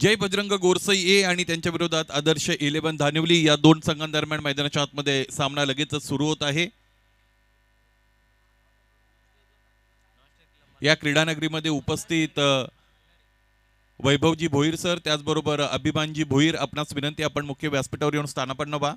जय बजरंग गोरसई ए आणि त्यांच्या विरोधात आदर्श 11 धानिवली या दोन संघांदरम्यान मैदानाच्या आतमध्ये सामना लगेचच सुरू होत आहे। या क्रीडानगरीमध्ये उपस्थित वैभवजी भोईर सर, त्याचबरोबर अभिमानजी भोईर, आपणास विनंती आपण मुख्य व्यासपीठावर येऊन स्थानापन्न व्हा।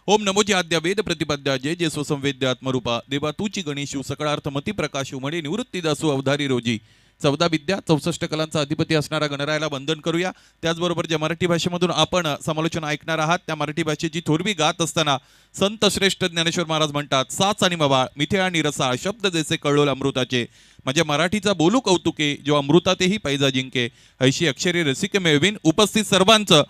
ओम नमोजी आद्या वेद प्रतिपद्या जय जय स्वसंवेद्य आत्मरूपा देवा तूची गणेशू सकळार्थ मती प्रकाश उमडी निवृत्ती दासू अवधारी रोजी 14 विद्या 64 कलांचा अधिपती असणारा गणरायाला वंदन करूया। त्याचबरोबर ज्या मराठी भाषेमधून आपण समालोचन ऐकणार आहात त्या मराठी भाषेची थोरवी गात असताना संत श्रेष्ठ ज्ञानेश्वर महाराज म्हणतात, साच आणि मवाळ मिथे आणि रसाळ शब्द जैसे कळोल अमृताचे, माझ्या मराठीचा बोलू कौतुके जो अमृतातेही पैजा जिंके, ऐशी अक्षरे रसिके मिळवीन। उपस्थित सर्वांचं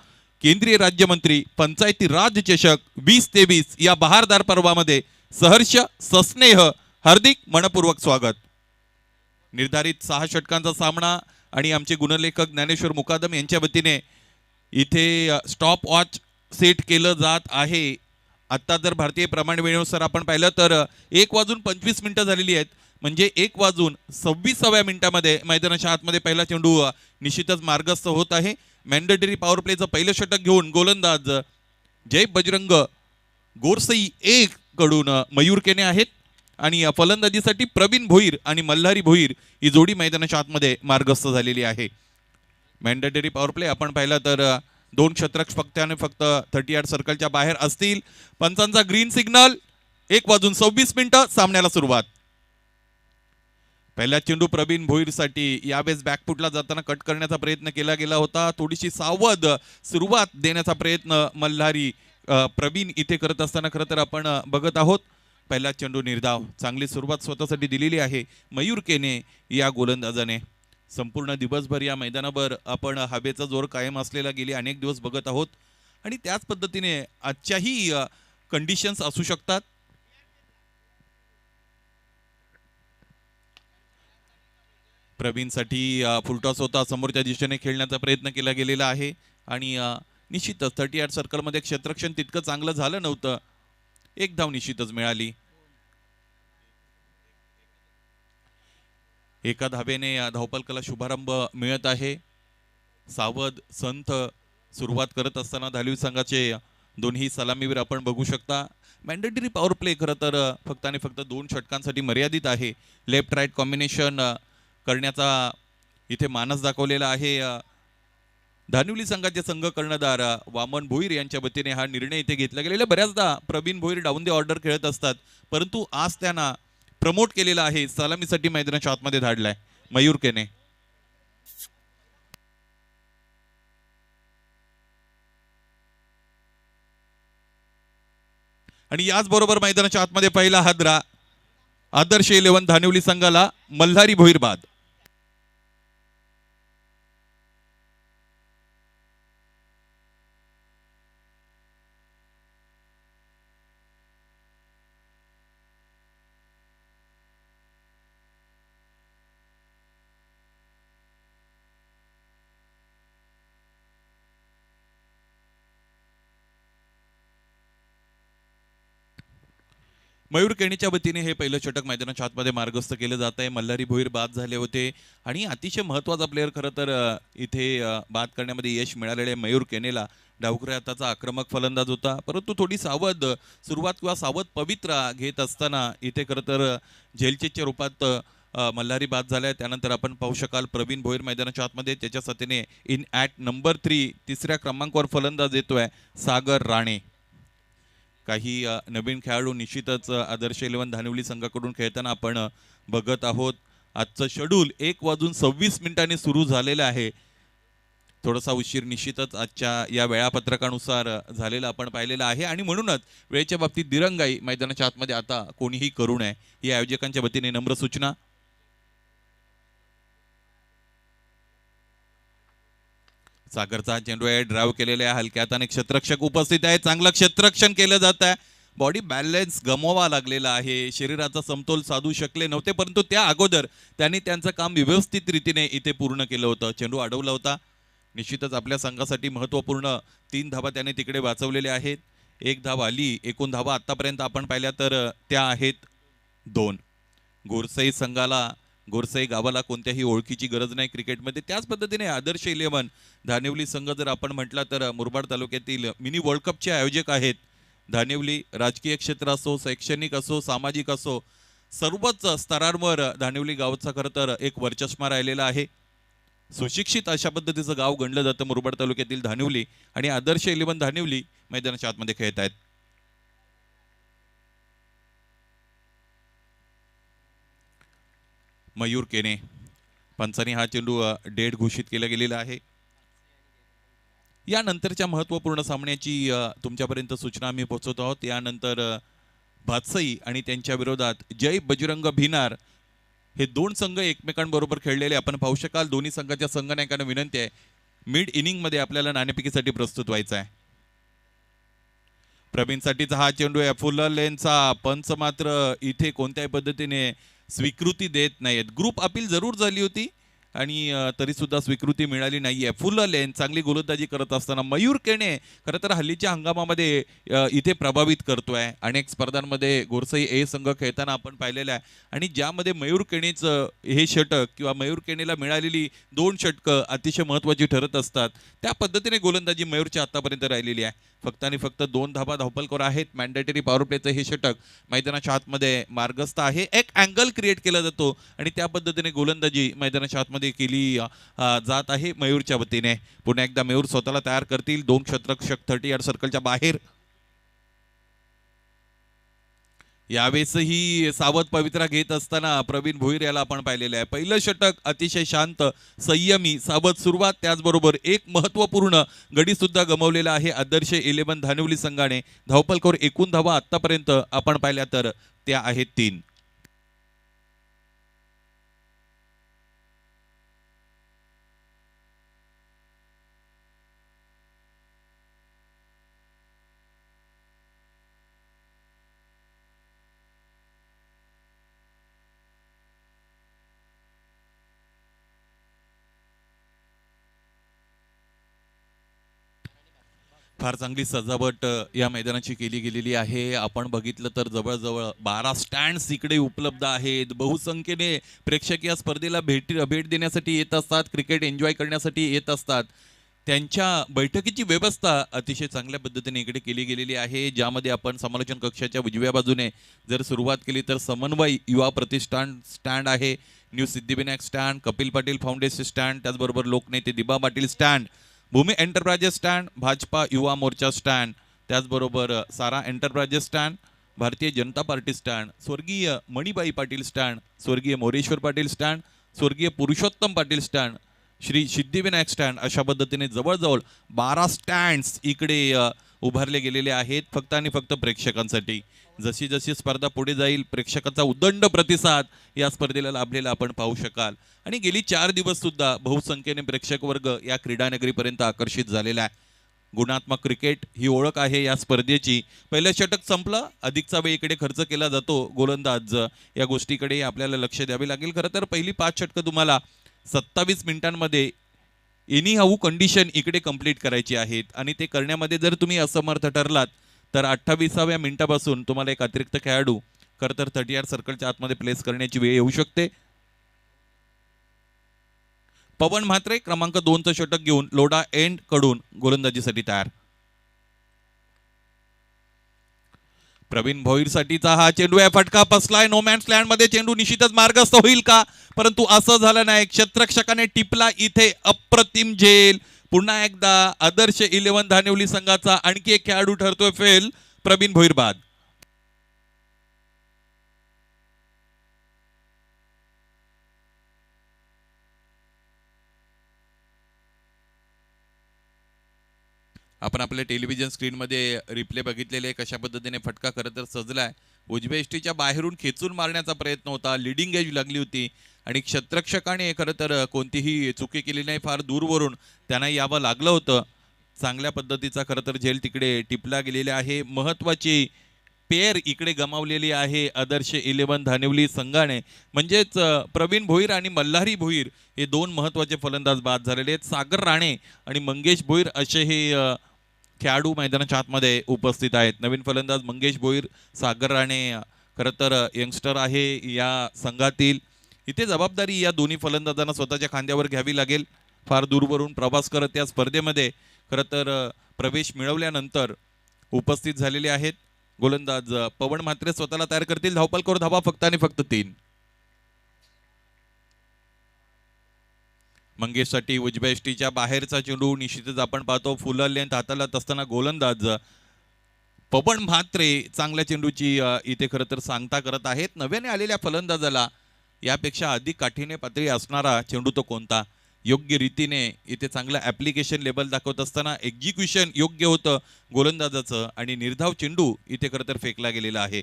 केंद्रीय राज्यमंत्री पंचायती राज चषक 2023 या बहारदार पर्वामध्ये सहर्ष सस्नेह हार्दिक मनपूर्वक स्वागत। निर्धारित 6 षटकांचा सामना आणि आमचे गुणलेखक ज्ञानेश्वर मुकादम यांच्या वतीने इथे स्टॉप वॉच सेट केलं जात आहे। आता जर भारतीय प्रमाण वेळेनुसार आपण पाहिलं तर 1:25 झालेली आहेत, म्हणजे 1:26 मिनिटामध्ये मैदानाच्या आतमध्ये पहिला चेंडू निश्चितच मार्गस्थ होत आहे। मॅन्डेटरी पॉवर प्लेचं पहिलं षटक घेऊन गोलंदाज जय बजरंग गोरसई एक कडून मयूर केने आहेत आणि फलंदाजीसाठी प्रवीण भोईर आणि मल्हारी भोईर ही जोडी मैदानाच्या आतमध्ये मार्गस्थ झालेली आहे। मॅन्डेटरी पॉवर प्ले आपण पाहिला तर 2 क्षेत्ररक्षक फक्त 30 सर्कलच्या बाहेर असतील। पंचांचा ग्रीन सिग्नल 1:26 सामन्याला सुरुवात। पहिला चेंडू प्रवीण भोईरसाठी यावेळेस बॅकफुटला जाताना कट करण्याचा प्रयत्न केला गेला होता। थोडीशी सावध सुरुवात देण्याचा प्रयत्न मल्हारी प्रवीण इथे करत असताना खरं तर आपण बघत आहोत। पहिला चेंडू निर्धाव, चांगली सुरुवात स्वतःसाठी दिलेली आहे मयूर केने या गोलंदाजाने। संपूर्ण दिवसभर या मैदानावर आपण हवेचा जोर कायम असलेला गेले अनेक दिवस बघत आहोत आणि त्याच पद्धतीने आजच्याही कंडिशन्स असू शकतात। प्रवीणसाठी फुलटॉस होता, समोरच्या दिशेने खेळण्याचा प्रयत्न केला गेलेला आहे आणि निश्चितच 38 सर्कलमध्ये क्षेत्ररक्षण तितकं चांगलं झालं नव्हतं। एक धाव निश्चितच मिळाली। एका धावेने धावपलकाला शुभारंभ मिळत आहे। सावध संथ सुरुवात करत असताना धालिव संघाचे दोन्ही सलामीवीर आपण बघू शकता। मॅन्डेटरी पॉवर प्ले खरं तर फक्त आणि फक्त 2 षटकांसाठी मर्यादित आहे। लेफ्ट राईट कॉम्बिनेशन करण्याचा इथे मानस दाखवलेला आहे। धानिवली संघाचे संघ कर्णधार वामन भोईर यांच्या वतीने हा निर्णय इथे घेतला गेलेला। बऱ्याचदा Praveen Bhoir down the order खेळत असतात, परंतु आज त्यांना प्रमोट केलेला आहे, सलामीसाठी मैदानाच्या आतमध्ये धाडलाय मयूर केने। आणि याच बरोबर मैदानाच्या आतमध्ये पहिला हादरा आदर्श 11 धानिवली संघाला मल्हारी भोईर बाद। मयूर केणीच्या वतीने हे पहिलं षटक मैदानाच्या आतमध्ये मार्गस्थ केलं जात आहे। मल्हारी भोईर बाद झाले होते आणि अतिशय महत्त्वाचा प्लेअर खरं तर इथे बाद करण्यामध्ये यश मिळालेले मयूर केनेला। डावखुऱ्या हाताचा आक्रमक फलंदाज होता, परंतु थोडी सावध सुरुवात किंवा सावध पवित्रा घेत असताना इथे खरं तर झेलचेच्या रूपात मल्हारी बाद झालाय। त्यानंतर आपण पाहू शकाल प्रवीण भोईर मैदानाच्या आतमध्ये, त्याच्या साथीने इन ॲट नंबर 3 तिसऱ्या क्रमांकावर फलंदाज येतोय सागर राणे। काही नवीन खेळाडू निश्चितच आदर्श 11 धानिवली संघाकडून खेळताना आपण बघत आहोत। आजचं शेड्यूल 1:26 सुरू झालेलं आहे। थोडासा उशीर निश्चितच आजच्या या वेळापत्रकानुसार झालेला आपण पाहिलेला आहे आणि म्हणूनच वेळेच्या बाबतीत दिरंगाई मैदानाच्या आतमध्ये आता कोणीही करू नये ही आयोजकांच्या वतीने नम्र सूचना। सागरचा चेंडू आहे, ड्राइव्ह केलेला आहे, हलक्या हाताने क्षेत्ररक्षक उपस्थित आहे, चांगलं क्षेत्ररक्षण केलं जात आहे। बॉडी बॅलन्स गमवावा लागलेला आहे, शरीराचा समतोल साधू शकले नव्हते, परंतु त्या अगोदर त्यांनी त्यांचं काम व्यवस्थित रीतीने इथे पूर्ण केलं होतं। चेंडू अडवला होता। निश्चितच आपल्या संघासाठी महत्त्वपूर्ण 3 धावा त्याने तिकडे वाचवलेल्या आहेत। 1 धाव आली, एकूण धावा आतापर्यंत आपण पाहिल्या तर त्या आहेत 2। गोरसई संघाला गोरसाई गावाला कोणत्याही ओळखीची गरज नाही क्रिकेटमध्ये. त्याच पद्धतीने आदर्श 11 धानिवली संघ जर आपण म्हटला तर मुरबाड तालुक्यातील मिनी वर्ल्ड कपचे आयोजक आहेत. धानिवली राजकीय क्षेत्र असो, शैक्षणिक असो, सामाजिक असो, सर्वच स्तरांवर धानिवली गावचा खरं तर एक वर्चस्मा राहिलेला आहे. सुशिक्षित अशा पद्धतीचं गाव गणलं जातं मुरबाड तालुक्यातील धानिवली. आणि आदर्श 11 धानिवली मैदानाच्या आतमध्ये खेळत आहेत. मयूर केने पंचांनी हा चेंडू डेड घोषित केला गेलेला आहे. यानंतरच्या महत्त्वपूर्ण सामन्याची तुमच्यापर्यंत सूचना आम्ही पोहोचवतो आहोत. यानंतर भातसई आणि त्यांच्या विरोधात जय बजरंग भिनार हे दोन संघ एकमेकांबरोबर खेळलेले आपण पाहू शकाल. दोन्ही संघाच्या संघनायकांना विनंती आहे, मिड इनिंगमध्ये आपल्याला नाणेफेकीसाठी प्रस्तुत व्हायचं आहे. प्रवीणसाठीचा हा चेंडू आहे फुल लेनचा. पंच मात्र इथे कोणत्याही पद्धतीने स्वीकृती देत नाहीत. ग्रुप अपील जरूर झाली होती आणि तरी सुद्धा स्वीकृती मिळाली नाहीये. फुल लेन चांगली गोलंदाजी करत असताना मयूर केणे खरं तर हल्लीच्या हंगामामध्ये इथे प्रभावित करतोय. अनेक स्पर्धांमध्ये गोरसई ए संघ खेळताना आपण पाहिलेलं आहे आणि ज्यामध्ये मयूर केणेचं हे षटक किंवा मयूर केणेला मिळालेली 2 षटकं अतिशय महत्त्वाची ठरत असतात. त्या पद्धतीने गोलंदाजी मयूरच्या आतापर्यंत राहिलेली आहे. फक्त आणि फक्त 2 धाबा धावपलकर आहेत. मॅन्डेटरी पॉवर प्लेचं हे षटक मैदानाच्या आतमध्ये मार्गस्थ आहे. एक अँगल क्रिएट केला जातो आणि त्या पद्धतीने गोलंदाजी मैदानाच्या आतमध्ये केली जात आहे मयूरच्या वतीने. पुन्हा एकदा मयूर स्वतःला तयार करतील. 2 क्षेत्ररक्षक 30 यार्ड सर्कलच्या बाहेर. यावेळेसही सावध पवित्रा घेत असताना प्रवीण भोईर याला आपण पाहिलेलं आहे. पहिलं षटक अतिशय शांत, संयमी, सावध सुरुवात. त्याचबरोबर एक महत्त्वपूर्ण गडी सुद्धा गमावलेला आहे आदर्श 11 धानिवली संघाने. धावपलकर एकूण धावा आतापर्यंत आपण पाहिल्या तर त्या आहेत 3. फार चांगली सजावट या मैदानाची केली गेलेली आहे. आपण बघितलं तर जवळजवळ 12 स्टँड्स इकडे उपलब्ध आहेत. बहुसंख्येने प्रेक्षक या स्पर्धेला भेट देण्यासाठी येत असतात, क्रिकेट एन्जॉय करण्यासाठी येत असतात. त्यांच्या बैठकीची व्यवस्था अतिशय चांगल्या पद्धतीने इकडे केली गेलेली आहे. ज्यामध्ये आपण समालोचन कक्षाच्या उजव्या बाजूने जर सुरुवात केली तर समन्वय युवा प्रतिष्ठान स्टँड आहे, new Siddhivinayak stand, Kapil Patil foundation stand, त्याचबरोबर लोकनेते दिबा पाटील स्टँड, भूमी enterprises stand, Bhajpa Yuva Morcha stand, त्याचबरोबर सारा enterprises stand, Bharatiya Janata party stand, स्वर्गीय मणिबाई पाटील स्टँड, स्वर्गीय मोरेश्वर पाटील स्टँड, स्वर्गीय पुरुषोत्तम पाटील स्टँड, श्री सिद्धिविनायक स्टँड. अशा पद्धतीने जवळजवळ 12 स्टँड्स इकडे उभारले गेलेले आहेत फक्त आणि फक्त प्रेक्षकांसाठी. जशी जशी स्पर्धा पुढे जाईल प्रेक्षकांचा उदंड प्रतिसाद या स्पर्धेला लाभलेला आपण पाहू शकाल. आणि गेली 4 दिवस सुद्धा बहुसंख्येने प्रेक्षक वर्ग या क्रीडानगरीपर्यंत आकर्षित झालेला आहे. गुणात्मक क्रिकेट ही ओळख आहे या स्पर्धेची. पहिलं षटक संपलं, अधिकचा वेळ इकडे खर्च केला जातो. गोलंदाज या गोष्टीकडे आपल्याला लक्ष द्यावे लागेल. खरं तर पहिली 5 षटकं तुम्हाला 27 मिनिटांमध्ये एनी हाऊ कंडिशन इकडे कंप्लीट करायची आहेत आणि ते करण्यामध्ये जर तुम्ही असमर्थ ठरलात तर 28व्या मिनिटापासून तुम्हाला एक अतिरिक्त खेळाडू खरं तर 30 यार्ड सर्कलच्या आतमध्ये प्लेस करण्याची वेळ येऊ शकते. पवन म्हात्रे क्रमांक 2चं षटक घेऊन लोडा एंड कडून गोलंदाजीसाठी तयार. प्रवीण भोईरसाठीचा हा चेंडू आहे. फटका बसलाय नो मॅन्स लँड मध्ये. चेंडू निश्चितच मार्गस्थ होईल का, परंतु असं झालं नाही. क्षेत्ररक्षकाने टिपला इथे. अप्रतिम झेल. पुन्हा एकदा आदर्श 11 धानिवली संघाचा आणखी एक खेळाडू ठरतोय फेल. प्रवीण भोईर बाद. आपण आपल्या टेलिव्हिजन स्क्रीनमध्ये रिप्ले बघितलेले कशा पद्धतीने फटका खरं तर सजलाय. उजव्या इष्टीच्या बाहेरून खेचून मारण्याचा प्रयत्न होता. लिडिंग एज लागली होती आणि क्षेत्ररक्षकाने खरं तर कोणतीही चुकी केली नाही. फार दूरवरून त्यांना यावं लागलं होतं. चांगल्या पद्धतीचा खरं तर झेल तिकडे टिपला गेलेला आहे. महत्त्वाची पेअर इकडे गमावलेली आहे आदर्श 11 धानिवली संघाने. म्हणजेच प्रवीण भोईर आणि मल्हारी भोईर हे 2 महत्त्वाचे फलंदाज बाद झालेले आहेत. सागर राणे आणि मंगेश भोईर असे हे खेळाडू मैदानाच्या आतमध्ये उपस्थित आहेत. नवीन फलंदाज मंगेश भोईर, सागर राणे खरं तर यंगस्टर आहे या संघातील. इथे जबाबदारी या दोन्ही फलंदाजांना स्वतःच्या खांद्यावर घ्यावी लागेल. फार दूरवरून प्रवास करत या स्पर्धेमध्ये खरं तर प्रवेश मिळवल्यानंतर उपस्थित झालेले आहेत. गोलंदाज पवन म्हात्रे स्वतःला तयार करतील. धावपलकावर धावा फक्त आणि फक्त 3. मंगेशसाठी उजव्या यष्टीच्या बाहेरचा चेंडू निश्चितच आपण पाहतो. फुल लेंथ हाताळत असताना गोलंदाज पवन म्हात्रे चांगल्या चेंडूची इथे खरं तर सांगता करत आहेत. नव्याने आलेल्या फलंदाजाला यापेक्षा अधिक काठीण्य पातळी असणारा चेंडू तो कोणता. योग्य रीतीने इथे चांगलं ॲप्लिकेशन लेवल दाखवत असताना एक्झिक्युशन योग्य होतं गोलंदाजाचं आणि निर्धाव चेंडू इथे खरं तर फेकला गेलेला आहे.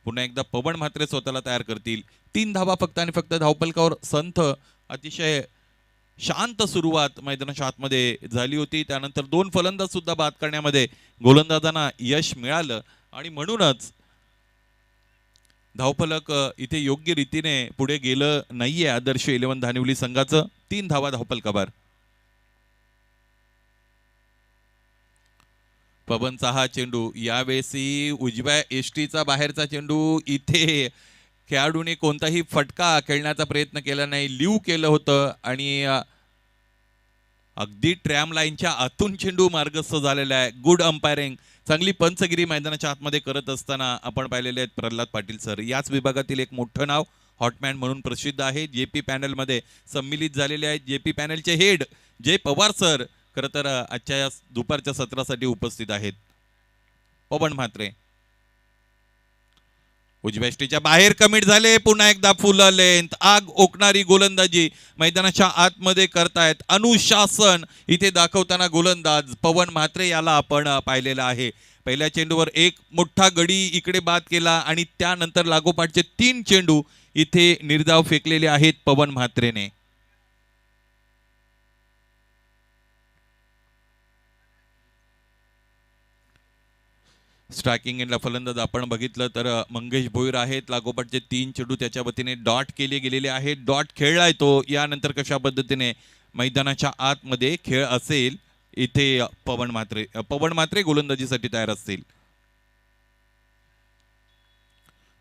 पुन्हा एकदा पवन म्हात्रे स्वतःला तयार करतील. 3 धावा फक्त आणि फक्त. धावपलकावर संथ अतिशय शांत सुरुवात मैदानाच्या आतमध्ये झाली होती. त्यानंतर 2 फलंदाज सुद्धा बाद करण्यामध्ये गोलंदाजांना यश मिळालं आणि म्हणूनच धावफलक इथे योग्य रीतीने पुढे गेलं नाहीये आदर्श 11 धानिवली संघाचं. 3 धावा धावफलकावर. पवनचा हा चेंडू यावेळी उजव्या एसटीचा बाहेरचा चेंडू. इथे खेळाडूने कोणताही फटका खेळण्याचा प्रयत्न केला नाही. लिव केलं होतं आणि अगदी ट्रॅम लाईनच्या आतून चेंडू मार्गस्थ झालेला आहे. गुड अंपायरिंग, चांगली पंचगिरी मैदानाच्या आतमध्ये करत असताना आपण पाहिलेले आहेत प्रल्हाद पाटील सर. याच विभागातील एक मोठं नाव हॉटमॅन म्हणून प्रसिद्ध आहे. जेपी पॅनलमध्ये सम्मिलित झालेले आहेत. जेपी पॅनलचे हेड जय पवार सर खरं तर आजच्या या दुपारच्या सत्रासाठी उपस्थित आहेत. पवन म्हात्रे उजव्या यष्टीच्या बाहेर कमिट झाले. पुन्हा एकदा फुल लेंथ आग ओकणारी गोलंदाजी मैदानाच्या आतमध्ये करतायत. अनुशासन इथे दाखवताना गोलंदाज पवन म्हात्रे याला आपण पाहिलेला आहे. पहिल्या चेंडूवर एक मोठा गडी इकडे बाद केला आणि त्यानंतर लागोपाठचे 3 चेंडू इथे निर्धाव फेकलेले आहेत पवन म्हात्रेने. स्ट्रायकिंग एंडला फलंदाज आपण बघितलं तर मंगेश भोईर आहेत. लागोपाठचे 3 चेंडू त्याच्या वतीने डॉट केले गेलेले आहेत. डॉट खेळलाय तो. यानंतर कशा पद्धतीने मैदानाच्या आतमध्ये खेळ असेल इथे पवन म्हात्रे गोलंदाजीसाठी तयार असतील.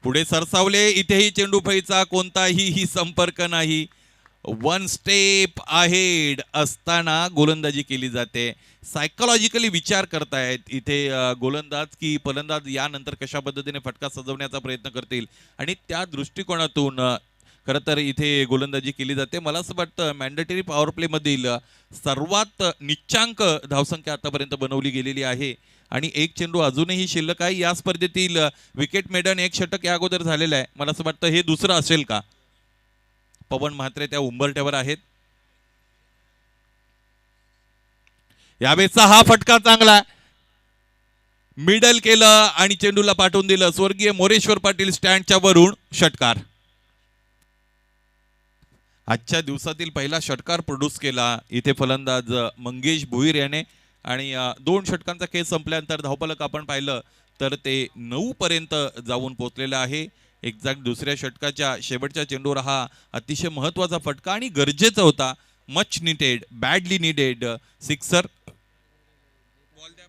पुढे सरसावले. इथेही चेंडू फळीचा कोणताही संपर्क नाही. 1 स्टेप अहेड असताना गोलंदाजी केली जाते. सायकोलॉजिकली विचार करतायत इथे गोलंदाज की फलंदाज यानंतर कशा पद्धतीने फटका सजवण्याचा प्रयत्न करतील आणि त्या दृष्टिकोनातून खरं तर इथे गोलंदाजी केली जाते. मला असं वाटतं मॅन्डेटरी पॉवर प्ले मधील सर्वात निच्चांक धावसंख्या आतापर्यंत बनवली गेलेली आहे आणि एक चेंडू अजूनही शिल्लक आहे. या स्पर्धेतील विकेट मेडन 1 षटक या अगोदर झालेलं आहे. मला असं वाटतं हे दुसरं असेल का. पवन म्हात्रे त्या उंबरठ्यावर आहेत. यावेळेचा हा फटका चांगला मिडल केलं आणि चेंडूला पाठवून दिलं. स्वर्गीय मोरेश्वर पाटील स्टँडच्या वरून षटकार. आजच्या दिवसातील पहिला षटकार प्रोड्यूस केला इथे फलंदाज मंगेश भोईर याने आणि 2 षटकांचा खेळ संपल्यानंतर धावफलक आपण पाहिलं तर ते 9 पर्यंत जाऊन पोहोचलेलं आहे. एक्झॅक्ट दुसऱ्या षटकाच्या शेवटच्या चेंडूवर हा अतिशय महत्वाचा फटका आणि गरजेचा होता. Much needed, badly needed sixer. Ball द्या.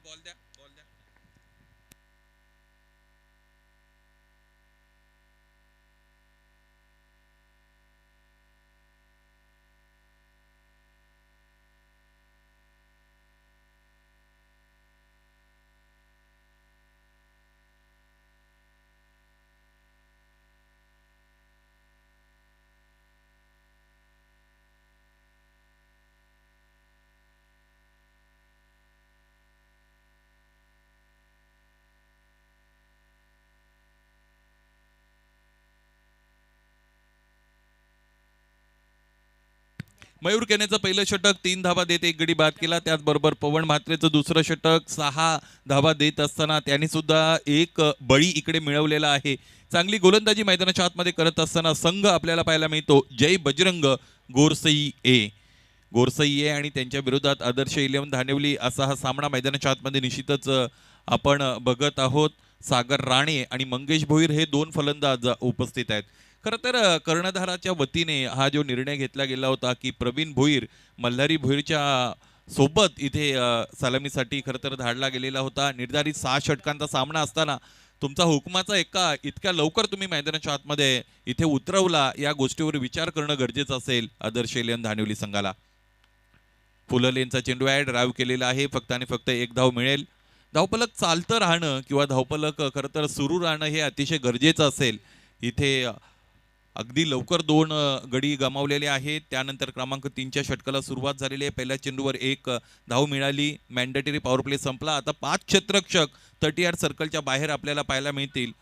मयूर केनेचं पहिलं षटक 3 धावा देत 1 गडी बाद केला. त्याचबरोबर पवन म्हात्रेचं दुसरं षटक 6 धावा देत असताना त्यांनी सुद्धा 1 बळी इकडे मिळवलेला आहे. चांगली गोलंदाजी मैदानाच्या आतमध्ये करत असताना संघ आपल्याला पाहायला मिळतो जय बजरंग गोरसई ए आणि त्यांच्या विरोधात आदर्श 11 धानिवली असा हा सामना मैदानाच्या आतमध्ये निश्चितच आपण बघत आहोत. सागर राणे आणि मंगेश भोईर हे 2 फलंदाज उपस्थित आहेत. खरं तर कर्णधाराच्या वतीने हा जो निर्णय घेतला गेला होता की प्रवीण भोईर मल्हारी भोईरच्या सोबत इथे सलामीसाठी खरं तर धाडला गेलेला होता. निर्धारित 6 षटकांचा सामना असताना तुमचा हुकमाचा एका इतक्या लवकर तुम्ही मैदानाच्या आतमध्ये इथे उतरवला, या गोष्टीवर विचार करणं गरजेचं असेल आदर्श एलियन धानिवली संघाला. फुललेनचा चेंडू आहे, ड्राईव्ह केलेला आहे, फक्त आणि फक्त एक धाव मिळेल. धावपलक चालतं राहणं किंवा धावपलक खरं तर सुरू राहणं हे अतिशय गरजेचं असेल. इथे अगदी लवकर 2 गडी गमावलेले आहेत. त्यानंतर क्रमांक 3च्या षटकाला सुरुवात झालेली आहे. पहिल्या चेंडूवर 1 धाव मिळाली. मॅन्डेटरी पॉवर प्ले संपला. आता 5 क्षेत्ररक्षक 30 यार्ड सर्कलच्या बाहेर आपल्याला पाहायला मिळतील.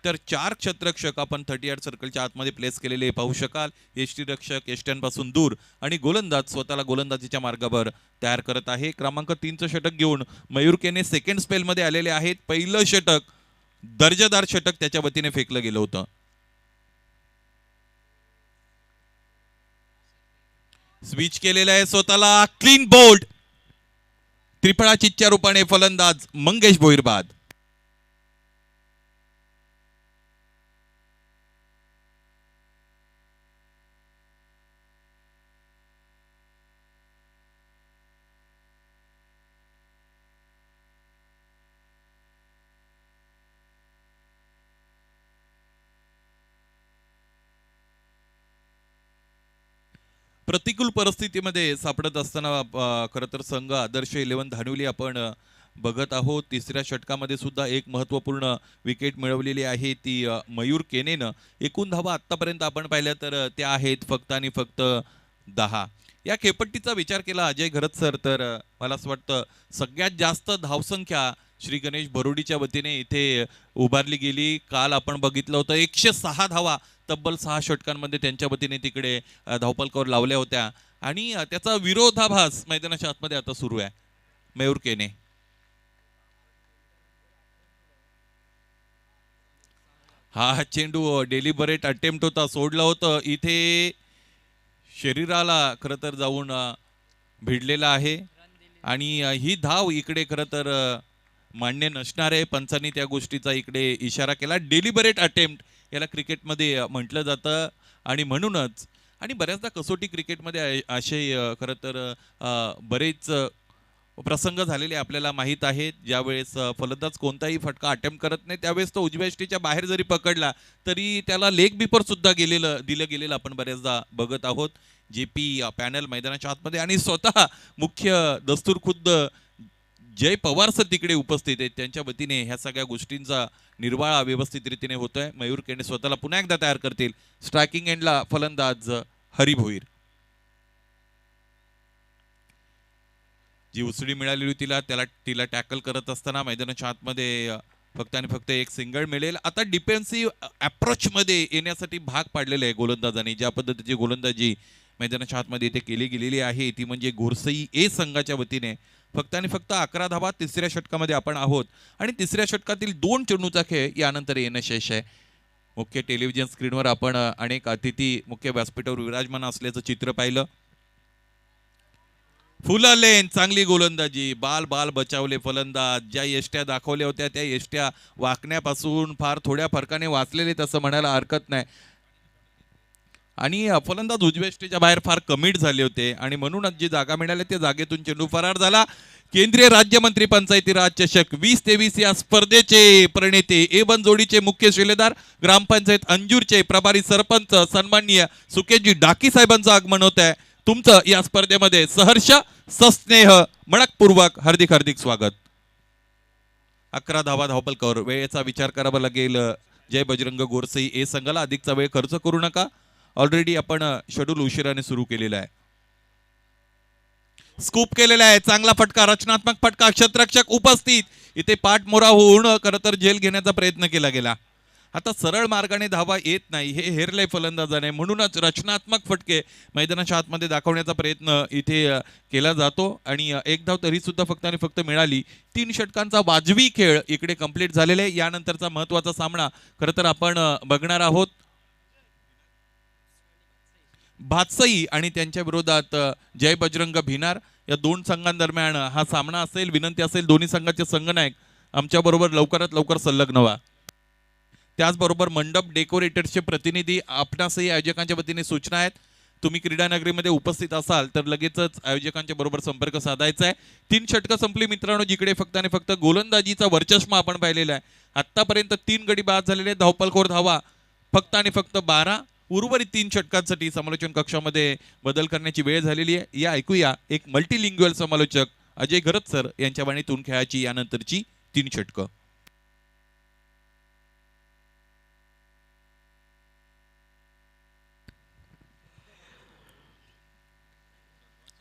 तर 4 क्षेत्ररक्षक आपण 30 यार्ड सर्कलच्या आतमध्ये प्लेस केलेले पाहू शकाल. यष्टीरक्षक यष्ट्यांपासून दूर आणि गोलंदाज स्वतःला गोलंदाजीच्या मार्गावर तयार करत आहे. क्रमांक 3चं षटक घेऊन मयूर केने सेकंड स्पेलमध्ये आलेले आहेत. पहिलं षटक दर्जेदार षटक त्याच्या वतीने फेकलं गेलं होतं. स्विच केलेलं आहे स्वतःला, क्लीन बोल्ड. त्रिफळा चिच्च्या रूपाने फलंदाज मंगेश भोईर बाद. प्रतिकूल परिस्थितीमध्ये सापडत असताना खरं तर संघ आदर्श 11 धानिवली आपण बघत आहोत. तिसऱ्या षटकामध्ये सुद्धा एक महत्त्वपूर्ण विकेट मिळवलेली आहे ती मयूर केनेनं. एकूण धावा आत्तापर्यंत आपण पाहिल्या तर त्या आहेत फक्त आणि फक्त 10. या खेळपट्टीचा विचार केला अजय घरत सर तर मला असं वाटतं सगळ्यात जास्त धावसंख्या श्री गणेश भरोडीच्या वतीने इथे उभारली गेली. काल आपण बघितलं होतं 106 धावा तब्बल 6 षटकांमध्ये त्यांच्या वतीने तिकडे धावपलकावर लावल्या होत्या आणि त्याचा विरोधाभास मैदानाच्या आतमध्ये आता सुरू आहे. मयूर केने हा चेंडू डेलिबरेट अटेम्प्ट होता, सोडलं होतं. इथे शरीराला खरं तर जाऊन भिडलेला आहे आणि ही धाव इकडे खरं तर मान्य नसणार आहे. पंचांनी त्या गोष्टीचा इकडे इशारा केला. डेलिबरेट अटेम्प्ट याला क्रिकेटमध्ये म्हटलं जातं आणि म्हणूनच आणि बऱ्याचदा कसोटी क्रिकेटमध्ये असे खरं तर बरेच प्रसंग झालेले आपल्याला माहीत आहेत. ज्यावेळेस फलंदाज कोणताही फटका अटेम्प्ट करत नाही त्यावेळेस तो उजव्या यष्टीच्या बाहेर जरी पकडला तरी त्याला लेग बिपर सुद्धा दिलं गेलेलं आपण बऱ्याचदा बघत आहोत. JP पॅनल मैदानाच्या आतमध्ये आणि स्वतः मुख्य दस्तूर खुद्द जय पवार सर तिकडे उपस्थित आहेत. त्यांच्या वतीने ह्या सगळ्या गोष्टींचा निर्वाळा व्यवस्थित रीतीने होतोय. मयूर केने स्वतःला पुन्हा एकदा तयार करतील. स्ट्रायकिंग एंडला फलंदाज हरी भोईर. जी उसळी मिळालेली होती तिला टॅकल करत असताना मैदानाच्या आतमध्ये फक्त आणि फक्त एक सिंगल मिळेल. आता डिफेन्सिव्ह अप्रोच मध्ये येण्यासाठी भाग पाडलेले आहे गोलंदाजांनी. ज्या पद्धतीची गोलंदाजी मैदानाच्या आतमध्ये इथे केली गेलेली आहे ती म्हणजे घोरसई ए संघाच्या वतीने फक्त आणि फक्त 11 धावा. तिसऱ्या षटकामध्ये आपण आहोत आणि तिसऱ्या षटकातील 2 चेंडूचा खेळ यानंतर येणं शेष आहे. मुख्य टेलिव्हिजन स्क्रीनवर आपण अनेक अतिथी मुख्य व्यासपीठावर विराजमान असल्याचं चित्र पाहिलं. फुललेन चांगली गोलंदाजी, बाल बचावले फलंदाज. ज्या यष्ट्या दाखवल्या होत्या त्या यष्ट्या वाकण्यापासून फार थोड्या फरकाने वाचलेले तसं म्हणायला हरकत नाही आणि फलंदाज उजव्या यष्टीच्या बाहेर फार कमिट झाले होते आणि म्हणूनच जी जागा मिळाली त्या जागेतून चेंडू फरार झाला. केंद्रीय राज्यमंत्री पंचायती राज चषक 2023 या स्पर्धेचे प्रणेते A1 जोडीचे मुख्य शिलेदार ग्रामपंचायत अंजूरचे प्रभारी सरपंच सन्माननीय सुकेशजी डाकी साहेबांचं आगमन होत आहे. तुमचं या स्पर्धेमध्ये सहर्ष सस्नेह मनपूर्वक हार्दिक स्वागत. 11 धावा धावपलकावर. वेळेचा विचार करावा लागेल जय बजरंग गोरसई ए संघाला. अधिकचा वेळ खर्च करू नका. ऑलरेडी आपण शेड्यूल उशिराने सुरू केलेला आहे. स्कूप केलेला आहे. चांगला फटका, रचनात्मक फटका. क्षेत्ररक्षक उपस्थित. इथे पाठमोरा होऊन खरं तर झेल घेण्याचा प्रयत्न केला गेला. आता सरळ मार्गाने धावा येत नाही हे हेरलंय फलंदाजाने. म्हणूनच रचनात्मक फटके मैदानाच्या आतमध्ये दाखवण्याचा प्रयत्न इथे केला जातो आणि एक धाव तरी सुद्धा फक्त आणि फक्त मिळाली. 3 षटकांचा वाजवी खेळ इकडे कंप्लीट झालेला आहे. यानंतरचा महत्वाचा सामना खरं तर आपण बघणार आहोत. भातसई आणि त्यांच्या विरोधात जय बजरंग भिनार या 2 संघांदरम्यान हा सामना असेल. विनंती असेल दोन्ही संघाचे संघनायक आमच्या बरोबर लवकरात लवकर संलग्न व्हा. त्याचबरोबर मंडप डेकोरेटर्सचे प्रतिनिधी आपणासही आयोजकांच्या वतीने सूचना आहेत. तुम्ही क्रीडा नगरीमध्ये उपस्थित असाल तर लगेचच आयोजकांच्या बरोबर संपर्क साधायचा आहे। 3 षटकं संपली मित्रांनो, जिकडे फक्त आणि फक्त गोलंदाजीचा वर्चस्व आपण पाहिलेला आहे। आतापर्यंत 3 गडी बाद झालेले, धावपलखोर धावा फक्त आणि फक्त 12। उर्वरित 3 षटकांसाठी समालोचन कक्षामध्ये बदल करण्याची वेळ झालेली आहे। या ऐकूया एक मल्टीलिंग्युअल समालोचक अजय घरत सर यांच्या वाणीतून खेळाची यानंतरची 3 षटकं।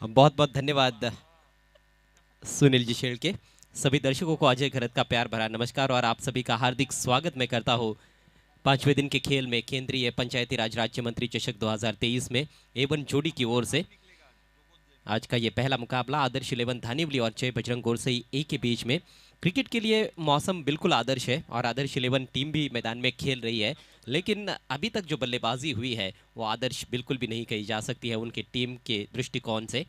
बहुत बहुत धन्यवाद सुनील जी शेलके। सभी दर्शकों को अजय घरत का प्यार भरा नमस्कार और आप सभी का हार्दिक स्वागत मैं करता हूँ 5वें दिन के खेल में केंद्रीय पंचायती राज राज्य मंत्री चषक 2023 में A1 जोड़ी की ओर से आज का ये पहला मुकाबला आदर्श 11 धानिवली और जय बजरंग गोरसई ए के बीच में। क्रिकेट के लिए मौसम बिल्कुल आदर्श है और आदर्श 11 टीम भी मैदान में खेल रही है, लेकिन अभी तक जो बल्लेबाजी हुई है वो आदर्श बिल्कुल भी नहीं कही जा सकती है। उनकी टीम के दृष्टिकोण से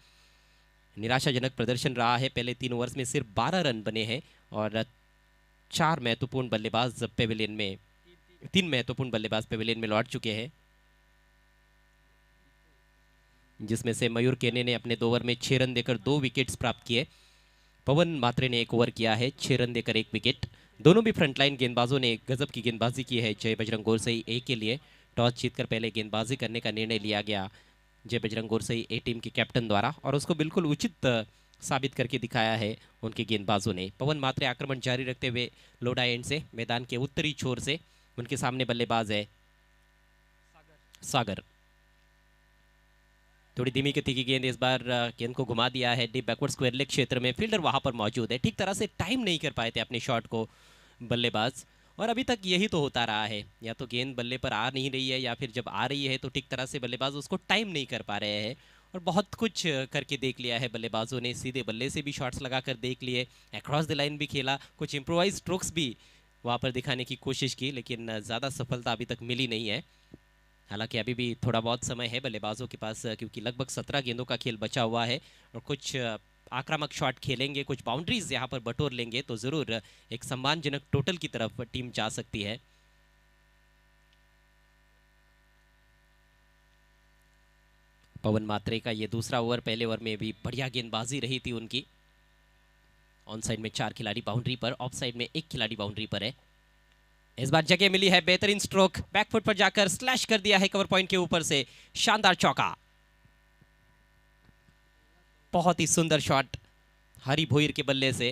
निराशाजनक प्रदर्शन रहा है। पहले 3 ओवर्स में सिर्फ 12 रन बने हैं और 4 महत्वपूर्ण बल्लेबाज पेविलियन में 3 महत्वपूर्ण बल्लेबाज पेविलियन में लौट चुके हैं, जिसमें से मयूर केने ने अपने 2 ओवर में 6 रन देकर 2 विकेट्स प्राप्त किए। पवन मात्रे ने 1 ओवर किया है, 6 रन देकर 1 विकेट। दोनों भी फ्रंटलाइन गेंदबाजों ने गजब की गेंदबाजी की है। जय बजरंग गोरसई ए के लिए टॉस जीतकर पहले गेंदबाजी करने का निर्णय लिया गया जय बजरंग गोरसई ए टीम के कैप्टन द्वारा और उसको बिल्कुल उचित साबित करके दिखाया है उनके गेंदबाजों ने। पवन मात्रे आक्रमण जारी रखते हुए लोडा एंड से मैदान के उत्तरी छोर से उनके सामने बल्लेबाज है सागर। थोड़ी धीमी गति की गेंद, इस बार गेंद को घुमा दिया है डीप बैकवर्ड स्क्वायर लेग क्षेत्र में। फील्डर वहां पर मौजूद है, ठीक तरह से टाइम नहीं कर पाए थे अपने शॉट को बल्लेबाज, और अभी तक यही तो होता रहा है, या तो गेंद बल्ले पर आ नहीं रही है या फिर जब आ रही है तो ठीक तरह से बल्लेबाज उसको टाइम नहीं कर पा रहे हैं। और बहुत कुछ करके देख लिया है बल्लेबाजों ने, सीधे बल्ले से भी शॉट्स लगाकर देख लिए, अक्रॉस द लाइन भी खेला, कुछ इम्प्रोवाइज स्ट्रोक्स भी वहाँ पर दिखाने की कोशिश की, लेकिन ज़्यादा सफलता अभी तक मिली नहीं है। हालांकि अभी भी थोड़ा बहुत समय है बल्लेबाजों के पास, क्योंकि लगभग 17 गेंदों का खेल बचा हुआ है और कुछ आक्रामक शॉट खेलेंगे, कुछ बाउंड्रीज यहाँ पर बटोर लेंगे तो ज़रूर एक सम्मानजनक टोटल की तरफ टीम जा सकती है। पवन मात्रे का ये दूसरा ओवर, पहले ओवर में भी बढ़िया गेंदबाजी रही थी उनकी। ऑन साइड में 4 खिलाड़ी बाउंड्री पर, ऑफ साइड में 1 खिलाड़ी बाउंड्री पर है। इस बार जगह मिली है, बेहतरीन स्ट्रोक, बैकफुट पर जाकर स्लैश कर दिया है कवर पॉइंट के ऊपर से, शानदार चौका। बहुत ही सुंदर शॉट हरी भोईर के बल्ले से।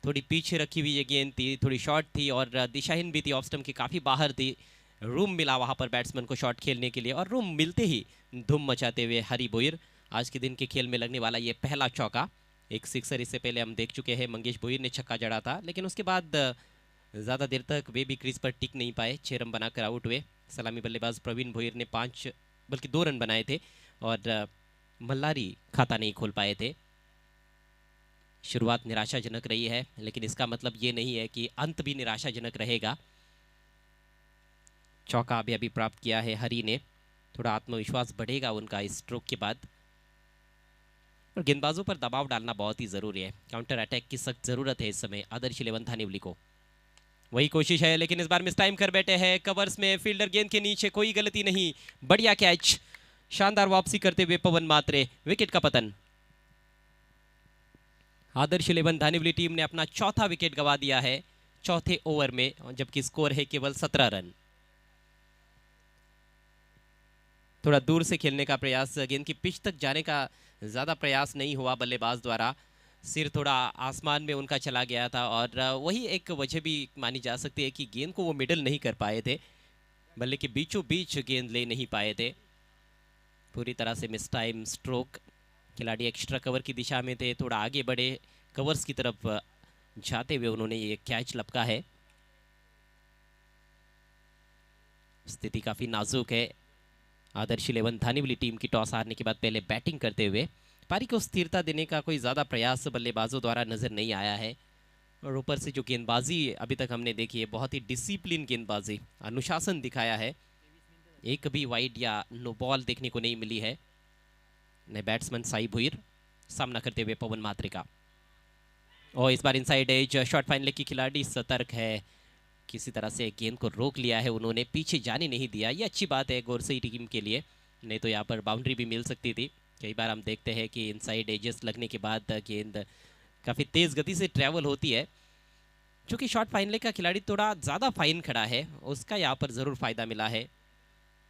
थोड़ी पीछे रखी हुई ये गेंद थी, थोड़ी शॉर्ट थी और दिशाहीन भी थी, ऑफ स्टंप के काफी बाहर थी। रूम मिला वहां पर बैट्समैन को शॉट खेलने के लिए और रूम मिलते ही धूम मचाते हुए हरी भोईर आज के दिन के खेल में लगने वाला ये पहला चौका। एक सिक्सर इससे पहले हम देख चुके हैं, मंगेश भोईर ने छक्का जड़ा था, लेकिन उसके बाद ज़्यादा देर तक वे भी क्रीज पर टिक नहीं पाए, 6 रन बनाकर आउट हुए। सलामी बल्लेबाज प्रवीण भोईर ने 5 बल्कि 2 रन बनाए थे और मल्लारी खाता नहीं खोल पाए थे। शुरुआत निराशाजनक रही है, लेकिन इसका मतलब ये नहीं है कि अंत भी निराशाजनक रहेगा। चौका अभी अभी प्राप्त किया है हरी ने, थोड़ा आत्मविश्वास बढ़ेगा उनका इस स्ट्रोक के बाद। और गेंदबाजों पर दबाव डालना बहुत ही जरूरी है, काउंटर अटैक की सख्त जरूरत है इस समय आदर्श 11 धानिवली को। वही कोशिश है, लेकिन इस बार मिस टाइम कर बैठे हैं कवर्स में, फील्डर गेंद के नीचे, कोई गलती नहीं, बढ़िया कैच, शानदार वापसी करते हुए पवन मात्रे, विकेट का पतन। आदर्श 11 धानिवली टीम ने अपना चौथा विकेट गंवा दिया है चौथे ओवर में, जबकि स्कोर है केवल 17 रन। थोड़ा दूर से खेलने का प्रयास, गेंद की पिच तक जाने का ज्यादा प्रयास नहीं हुआ बल्लेबाज द्वारा, सिर थोड़ा आसमान में उनका चला गया था और वही एक वजह भी मानी जा सकती है कि गेंद को वो मिडल नहीं कर पाए थे, बल्ले के बीचों बीच गेंद ले नहीं पाए थे। पूरी तरह से मिस टाइम स्ट्रोक, खिलाड़ी एक्स्ट्रा कवर की दिशा में थे, थोड़ा आगे बढ़े, कवर्स की तरफ जाते हुए उन्होंने ये कैच लपका है। स्थिति काफी नाजुक है। आदर्श 11 धानिवली टीम की टॉस हारने के बाद पहले बैटिंग करते हुए पारी को स्थिरता देने का कोई ज़्यादा प्रयास बल्लेबाजों द्वारा नजर नहीं आया है। और ऊपर से जो गेंदबाजी अभी तक हमने देखी है, बहुत ही डिसिप्लिन गेंदबाजी, अनुशासन दिखाया है, एक भी वाइड या नो बॉल देखने को नहीं मिली है। नए बैट्समैन साई भुईर सामना करते हुए पवन मात्रे का, और इस बार inside edge short fine leg की खिलाड़ी सतर्क है, किसी तरह से गेंद को रोक लिया है उन्होंने, पीछे जाने नहीं दिया, ये अच्छी बात है गोरसई टीम के लिए। नहीं तो यहाँ पर बाउंड्री भी मिल सकती थी। कई बार हम देखते हैं कि इनसाइड एजेस लगने के बाद गेंद काफ़ी तेज़ गति से ट्रैवल होती है। चूंकि शॉट फाइनल का खिलाड़ी थोड़ा ज़्यादा फाइन खड़ा है, उसका यहाँ पर ज़रूर फायदा मिला है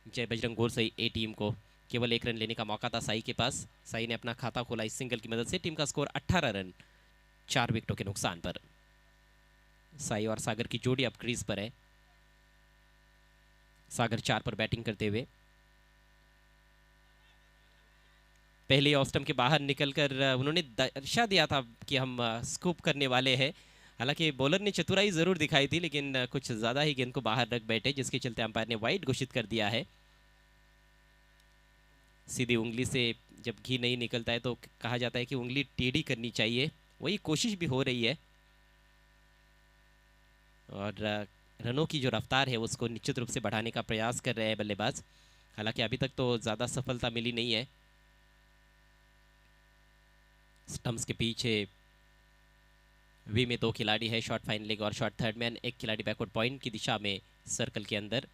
जय बजरंग गोरसई ए टीम को। केवल 1 रन लेने का मौका था साई के पास। साई ने अपना खाता खोला इस सिंगल की मदद से। टीम का स्कोर 18 रन 4 विकेटों के नुकसान पर। साई और सागर की जोड़ी अब क्रीज पर है। सागर 4 पर बैटिंग करते हुए पहले ऑफ स्टंप के बाहर निकलकर उन्होंने दर्शा दिया था कि हम स्कूप करने वाले हैं। हालांकि बॉलर ने चतुराई जरूर दिखाई थी, लेकिन कुछ ज्यादा ही गेंद को बाहर रख बैठे, जिसके चलते अंपायर ने वाइड घोषित कर दिया है। सीधी उंगली से जब घी नहीं निकलता है तो कहा जाता है कि उंगली टेढ़ी करनी चाहिए, वही कोशिश भी हो रही है। और रनों की जो रफ्तार है उसको निश्चित रूप से बढ़ाने का प्रयास कर रहे हैं बल्लेबाज। हालांकि अभी तक तो ज़्यादा सफलता मिली नहीं है। स्टंप्स के पीछे वी में 2 खिलाड़ी है, शॉट फाइन लेग और शॉट थर्ड मैन। एक खिलाड़ी बैकवर्ड पॉइंट की दिशा में सर्कल के अंदर,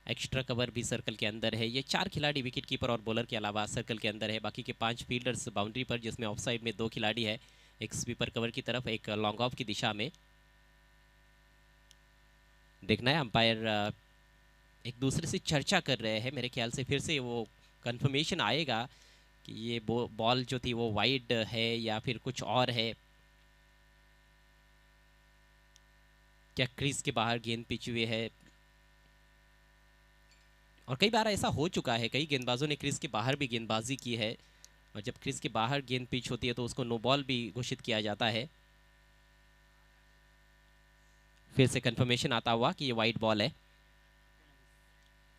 एक्स्ट्रा कवर भी सर्कल के अंदर है। ये 4 खिलाड़ी विकेट कीपर और बॉलर के अलावा सर्कल के अंदर है। बाकी के 5 फील्डर्स बाउंड्री पर, जिसमें ऑफ साइड में 2 खिलाड़ी है, एक स्वीपर कवर की तरफ, एक लॉन्ग ऑफ की दिशा में। देखना है अंपायर एक दूसरे से चर्चा कर रहे हैं। मेरे ख्याल से फिर से वो कंफर्मेशन आएगा कि ये बॉल जो थी वो वाइड है या फिर कुछ और है। क्या क्रीज के बाहर गेंद पिच हुई है, और कई बार ऐसा हो चुका है, कई गेंदबाजों ने क्रीज के बाहर भी गेंदबाजी की है, और जब क्रीज के बाहर गेंद पिच होती है तो उसको नो बॉल भी घोषित किया जाता है। फिर से कंफर्मेशन आता हुआ कि ये वाइड बॉल है।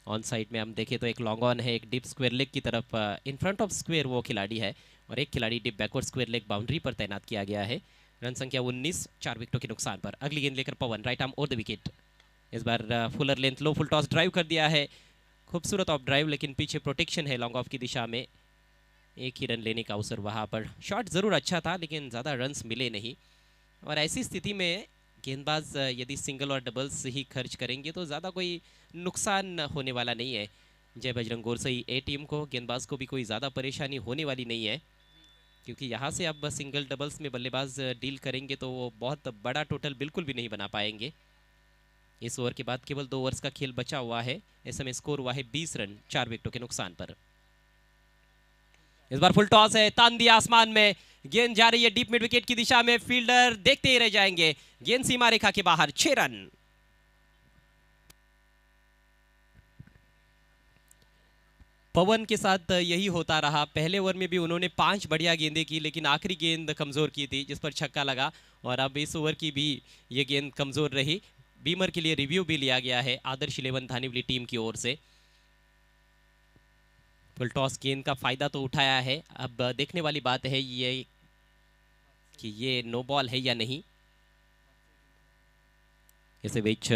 ऑन साइड में हम देखें तो एक लॉन्ग ऑन है, एक डीप स्क्वायर लेग की तरफ इन फ्रंट ऑफ स्क्वायर वो खिलाड़ी है, और एक खिलाड़ी deep backward square leg boundary पर तैनात किया गया है। रन संख्या 19 4 विकेटों के नुकसान पर। अगली गेंद लेकर Pawan right arm over the wicket. इस बार fuller length low full toss drive कर दिया है। खूबसूरत ऑफ ड्राइव, लेकिन पीछे प्रोटेक्शन है लॉन्ग ऑफ की दिशा में। एक ही रन लेने का अवसर वहां पर। शॉट जरूर अच्छा था लेकिन ज़्यादा रन्स मिले नहीं, और ऐसी स्थिति में गेंदबाज यदि सिंगल और डबल्स ही खर्च करेंगे तो ज़्यादा कोई नुकसान होने वाला नहीं है। जय बजरंग गोरसई ए टीम को, गेंदबाज को भी कोई ज़्यादा परेशानी होने वाली नहीं है, क्योंकि यहाँ से अब सिंगल डबल्स में बल्लेबाज डील करेंगे तो वो बहुत बड़ा टोटल बिल्कुल भी नहीं बना पाएंगे। इस ओवर के बाद केवल 2 ओवर्स का खेल बचा हुआ है। इस समय स्कोर हुआ है 20 रन 4 विकेटों के नुकसान पर। इस बार फुल टॉस है, तान दिया आसमान में, गेंद जा रही है डीप मिड विकेट की दिशा में। फील्डर देखते ही रह जाएंगे, गेंद सीमा रेखा के बाहर। 6 रन। पवन के साथ यही होता रहा। पहले ओवर में भी उन्होंने 5 बढ़िया गेंदें की, लेकिन आखिरी गेंद कमजोर की थी जिस पर छक्का लगा, और अब इस ओवर की भी ये गेंद कमजोर रही। बीमर के लिए रिव्यू भी लिया गया है आदर्श 11 धानीवली टीम की ओर से। फुल टॉस गेंद का फायदा तो उठाया है। अब देखने वाली बात है ये कि ये नो बॉल है या नहीं। इसे बीच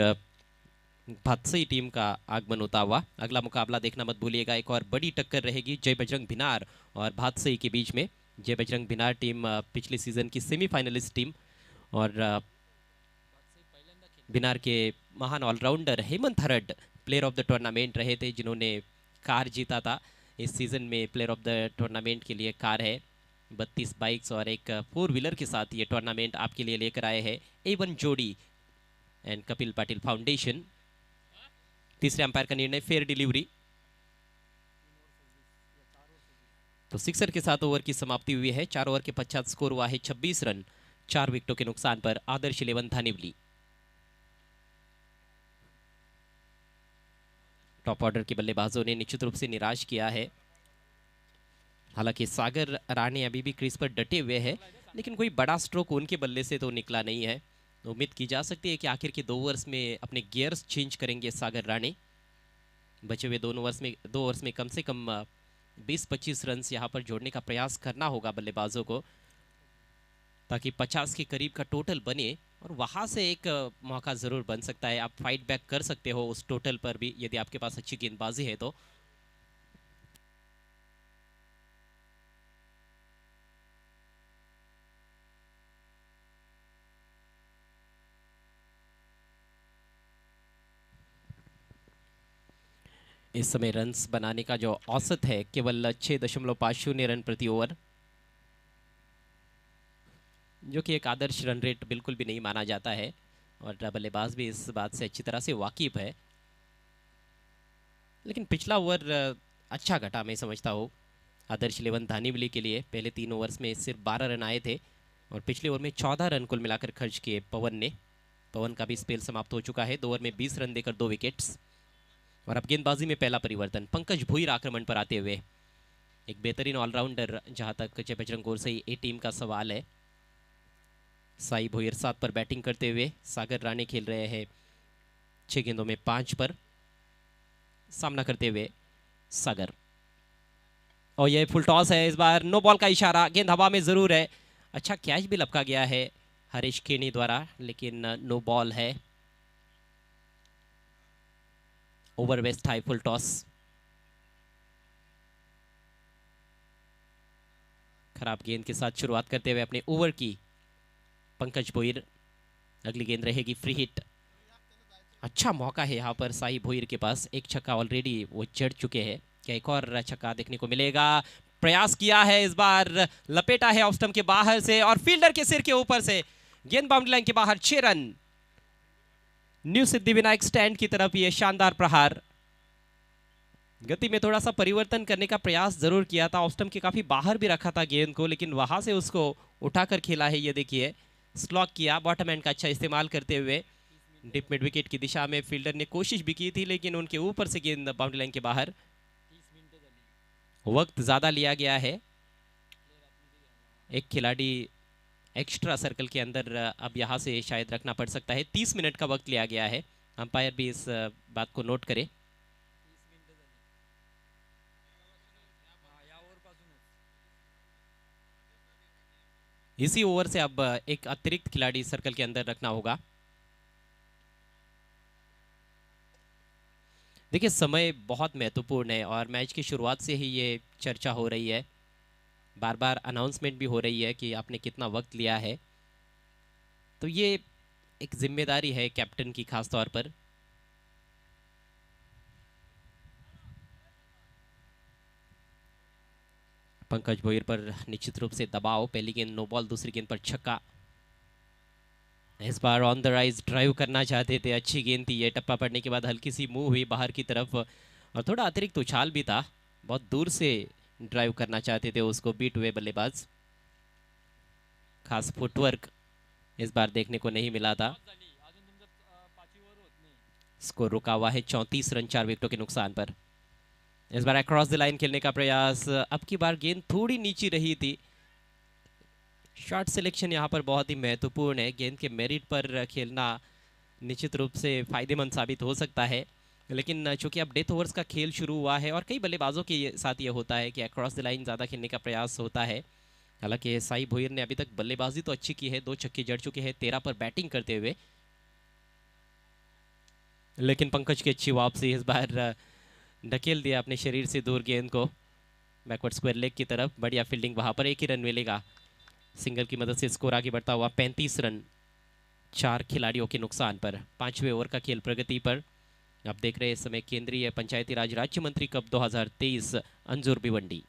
भादसई टीम का आगमन होता हुआ। अगला मुकाबला देखना मत भूलिएगा, एक और बड़ी टक्कर रहेगी जय बजरंग भिनार और भादसई के बीच में। जय बजरंग भिनार टीम पिछले सीजन की सेमीफाइनलिस्ट टीम, और भिनार के महान allrounder Hemant Harad player of the tournament रहे थे, जिन्होंने कार जीता था। इस सीजन में प्लेयर ऑफ द टूर्नामेंट के लिए कार है, 32 बाइक्स और एक 4 व्हीलर के साथ ये टूर्नामेंट आपके लिए लेकर आए हैं A1 जोड़ी एंड कपिल पाटिल फाउंडेशन। तीसरे अंपायर का निर्णय फेयर डिलीवरी। तो सिक्सर के साथ ओवर की समाप्ति हुई है। 4 ओवर के पश्चात स्कोर हुआ है 26 रन 4 विकेटों के नुकसान पर आदर्श 11 धानीवली। टॉप ऑर्डर के बल्लेबाजों ने निश्चित रूप से निराश किया है। हालांकि सागर राणे अभी भी क्रीज पर डटे हुए हैं, लेकिन कोई बड़ा स्ट्रोक उनके बल्ले से तो निकला नहीं है। उम्मीद की जा सकती है कि आखिर के 2 ओवर्स में अपने गियर्स चेंज करेंगे सागर राणे। बचे हुए 2 ओवर्स में कम से कम 20-25 रन यहाँ पर जोड़ने का प्रयास करना होगा बल्लेबाजों को, ताकि 50 के करीब का टोटल बने, और वहां से एक मौका जरूर बन सकता है। आप फाइट बैक कर सकते हो उस टोटल पर भी, यदि आपके पास अच्छी गेंदबाजी है तो। इस समय रन्स बनाने का जो औसत है केवल 6.50 रन प्रति ओवर, जो कि एक आदर्श रन रेट बिल्कुल भी नहीं माना जाता है और बल्लेबाज भी इस बात से अच्छी तरह से वाकिफ है। लेकिन पिछला ओवर अच्छा घटा मैं समझता हूँ आदर्श 11 धानीवली के लिए। पहले 3 ओवर्स में सिर्फ 12 रन आए थे और पिछले ओवर में 14 रन कुल मिलाकर खर्च किए पवन ने। पवन का भी स्पेल समाप्त हो चुका है, 2 ओवर में 20 रन देकर 2 विकेट्स। और अब गेंदबाजी में पहला परिवर्तन, पंकज भुईर आक्रमण पर आते हुए, एक बेहतरीन ऑलराउंडर जहां तक जय बजरंग गोर से ए टीम का सवाल है। साई भुईर 7 पर बैटिंग करते हुए, सागर राणे खेल रहे हैं 6 गेंदों में 5 पर, सामना करते हुए सागर। और यह फुल टॉस है, इस बार नो बॉल का इशारा, गेंद हवा में जरूर है। अच्छा कैच भी लपका गया है हरीश केनी द्वारा, लेकिन नो बॉल है। ओवर वेस्ट हाई फुल टॉस। खराब गेंद के साथ शुरुआत करते हुए अपने ओवर की पंकज भुईर। अगली गेंद रहेगी फ्री हिट। अच्छा मौका है यहाँ पर साई भुईर के पास, एक छक्का ऑलरेडी वो जड़ चुके हैं। क्या एक और छक्का देखने को मिलेगा? प्रयास किया है, इस बार लपेटा है ऑफ स्टंप के बाहर से और फील्डर के सिर के ऊपर से गेंद बाउंड्री लाइन के बाहर। 6 रन। न्यू सिद्धिविनायक स्टैंड की तरफ ये शानदार प्रहार। गति में थोड़ा सा परिवर्तन करने का प्रयास जरूर किया था, ऑफ स्टंप के काफी बाहर भी रखा था गेंद को, लेकिन वहां से उसको उठाकर खेला है। ये देखिए स्लॉक किया बॉटम एंड का अच्छा इस्तेमाल करते हुए। डिप मिड विकेट की दिशा में फील्डर ने कोशिश भी की थी, लेकिन उनके ऊपर से गेंद बाउंड्री लाइन के बाहर। वक्त ज्यादा लिया गया है, एक खिलाड़ी एक्स्ट्रा सर्कल के अंदर अब यहां से शायद रखना पड़ सकता है। 30 मिनट का वक्त लिया गया है, अंपायर भी इस बात को नोट करे। इसी ओवर से अब एक अतिरिक्त खिलाड़ी सर्कल के अंदर रखना होगा। देखिए समय बहुत महत्वपूर्ण है और मैच की शुरुआत से ही ये चर्चा हो रही है, बार बार अनाउंसमेंट भी हो रही है कि आपने कितना वक्त लिया है। तो ये एक जिम्मेदारी है कैप्टन की खास तौर पर। पंकज भुईर पर निश्चित रूप से दबाव। पहली गेंद नो बॉल, दूसरी गेंद पर छक्का। इस बार ऑन द राइज ड्राइव करना चाहते थे, अच्छी गेंद थी ये। टप्पा पड़ने के बाद हल्की सी मूव हुई बाहर की तरफ और थोड़ा अतिरिक्त उछाल भी था, बहुत दूर से ड्राइव करना चाहते थे उसको बीट हुए बल्लेबाज। खास फुटवर्क इस बार देखने को नहीं मिला था। स्कोर रुका हुआ है 34 रन 4 विकेटों के नुकसान पर। इस बार अक्रॉस द लाइन खेलने का प्रयास, अब की बार गेंद थोड़ी नीची रही थी। शॉट सिलेक्शन यहाँ पर बहुत ही महत्वपूर्ण है, गेंद के मेरिट पर खेलना निश्चित रूप से फायदेमंद साबित हो सकता है। लेकिन चूंकि अब डेथ ओवर्स का खेल शुरू हुआ है और कई बल्लेबाजों के साथ ये होता है कि अक्रॉस द लाइन ज़्यादा खेलने का प्रयास होता है। हालांकि साई भुईर ने अभी तक बल्लेबाजी तो अच्छी की है, 2 छक्के जड़ चुके हैं 13 पर बैटिंग करते हुए। लेकिन पंकज की अच्छी वापसी, इस बार ढकेल दिया अपने शरीर से दूर गेंद को बैकवर्ड स्क्वायर लेग की तरफ। बढ़िया फील्डिंग, वहां पर एक ही रन मिलेगा। सिंगल की मदद से स्कोर आगे बढ़ता हुआ 35 रन 4 खिलाड़ियों के नुकसान पर। 5वें ओवर का खेल प्रगति पर। आप देख रहे हैं इस समय केंद्रीय पंचायती राज राज्य मंत्री कप 2023 अंजुर भिवंडी।